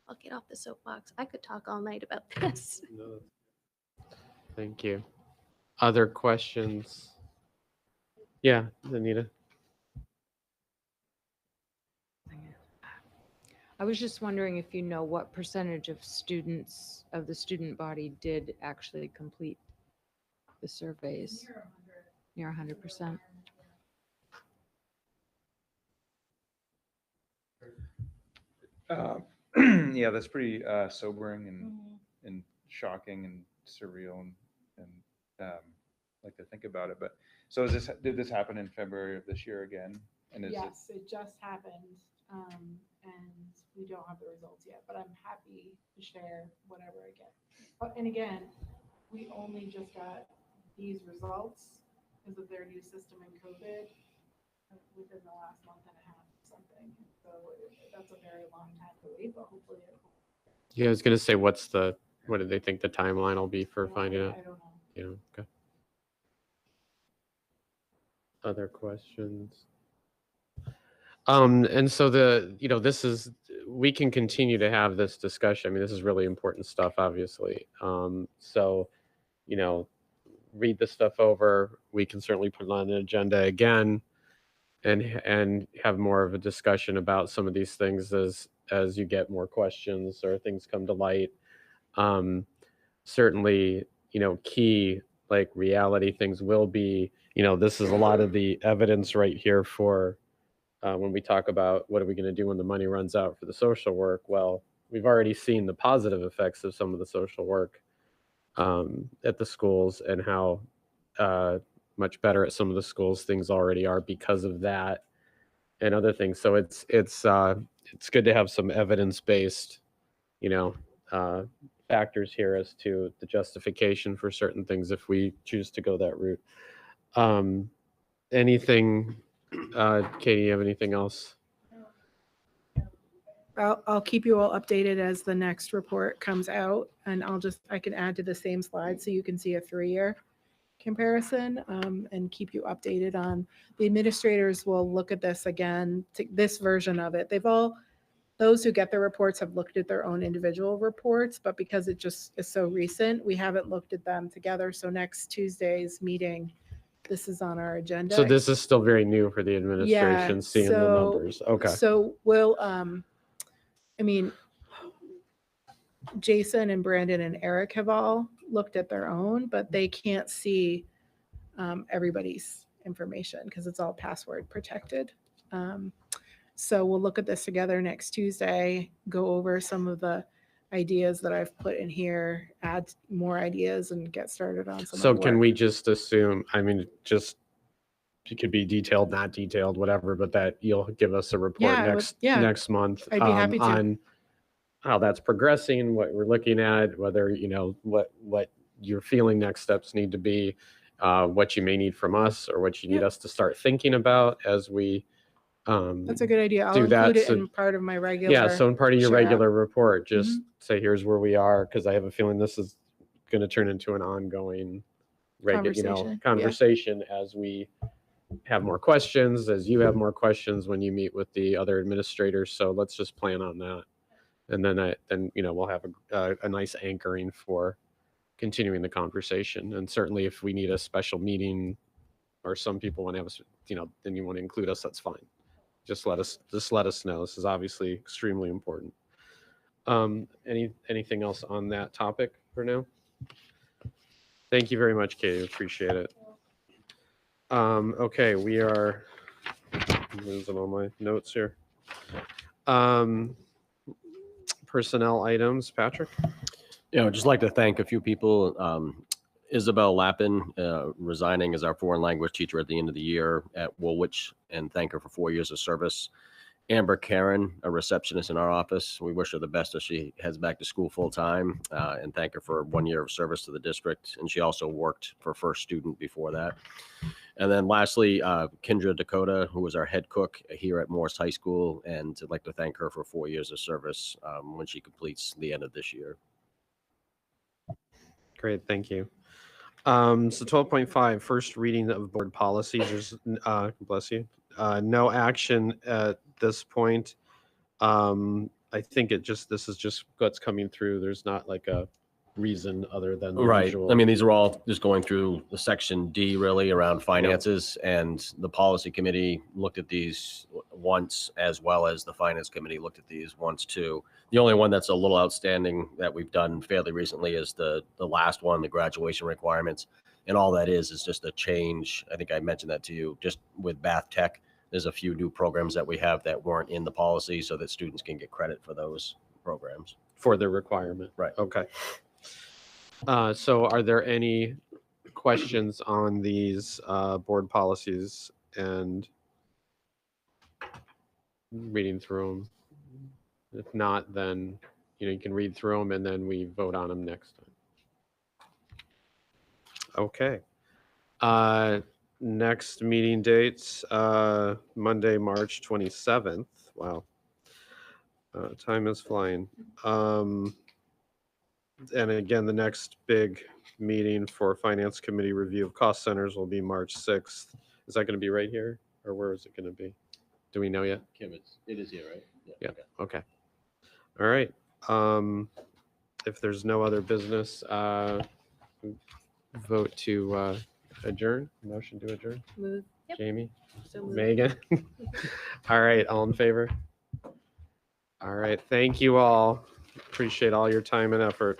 I'll get off the soapbox. I could talk all night about this. Thank you. Other questions? Yeah, Anita. I was just wondering if you know what percentage of students of the student body did actually complete the surveys? Near 100%. Yeah, that's pretty sobering and shocking and surreal and like to think about it. But so did this happen in February of this year again? And Yes, it just happened, and we don't have the results yet, but I'm happy to share whatever I get. And again, we only just got these results because of their new system in COVID within the last month and a half or something. So that's a very long time to wait, but hopefully it will. Yeah, I was going to say, what do they think the timeline will be for finding out? I don't know. You know, okay. Other questions? And so this is, we can continue to have this discussion. I mean, this is really important stuff, obviously. So, read the stuff over. We can certainly put it on the agenda again and have more of a discussion about some of these things as you get more questions or things come to light. Certainly, key like reality things will be, this is a lot of the evidence right here for when we talk about what are we going to do when the money runs out for the social work. Well, we've already seen the positive effects of some of the social work at the schools and how much better at some of the schools things already are because of that and other things. So it's good to have some evidence-based, factors here as to the justification for certain things if we choose to go that route. Anything, Katie, you have anything else? I'll keep you all updated as the next report comes out, and I can add to the same slide so you can see a 3-year comparison, and keep you updated on. The administrators will look at this again, this version of it. Those who get the reports have looked at their own individual reports, but because it just is so recent, we haven't looked at them together. So next Tuesday's meeting, this is on our agenda. So this is still very new for the administration, seeing the numbers. Okay. So we'll, Jason and Brandon and Eric have all looked at their own, but they can't see everybody's information because it's all password protected. So we'll look at this together next Tuesday, go over some of the ideas that I've put in here, add more ideas, and get started on some. So can we just assume, just it could be detailed, not detailed, whatever, but that you'll give us a report next month I'd be happy to. on how that's progressing, what we're looking at, whether, what your feeling next steps need to be, what you may need from us or what you need us to start thinking about as we that's a good idea. I'll do that. include it So- in part of my regular. Yeah, so in part of your share out. regular report, just say, here's where we are, because I have a feeling this is going to turn into an ongoing conversation as we have more questions, as you have more questions when you meet with the other administrators. So let's just plan on that. And then we'll have a nice anchoring for continuing the conversation. And certainly if we need a special meeting or some people want to have, then you want to include us, that's fine. Just let us know. This is obviously extremely important. Anything else on that topic for now? Thank you very much, Katie. Appreciate it. Okay, we are losing all my notes here. Personnel items, Patrick. I'd just like to thank a few people. Isabel Lappin resigning as our foreign language teacher at the end of the year at Woolwich, and thank her for 4 years of service. Amber Karen, a receptionist in our office. We wish her the best as she heads back to school full time, and thank her for 1 year of service to the district. And she also worked for First Student before that. And then lastly, Kendra Dakota, who was our head cook here at Morris High School, and I'd like to thank her for 4 years of service when she completes the end of this year. Great, thank you. So 12.5, first reading of board policies. There's, bless you, no action at this point. I think this is just what's coming through. There's not like a reason other than the Right. usual. I mean, these are all just going through the section D really around finances, and the policy committee looked at these once, as well as the finance committee looked at these once too. The only one that's a little outstanding that we've done fairly recently is the last one, the graduation requirements. And all that is just a change. I think I mentioned that to you, just with Bath Tech. There's a few new programs that we have that weren't in the policy so that students can get credit for those programs. For the requirement. Right. Okay. So are there any questions on these board policies and reading through them? If not, then you can read through them and then we vote on them next time. Okay. Next meeting dates, Monday, March 27th. Wow. Time is flying. And again, the next big meeting for Finance Committee review of cost centers will be March 6th. Is that going to be right here, or where is it going to be? Do we know yet? Kim, it is here, right? Yeah. Okay. All right. If there's no other business, vote to adjourn. Motion to adjourn. Move. Yep. Jamie, So moved. Megan. All right. All in favor? All right. Thank you all. Appreciate all your time and effort.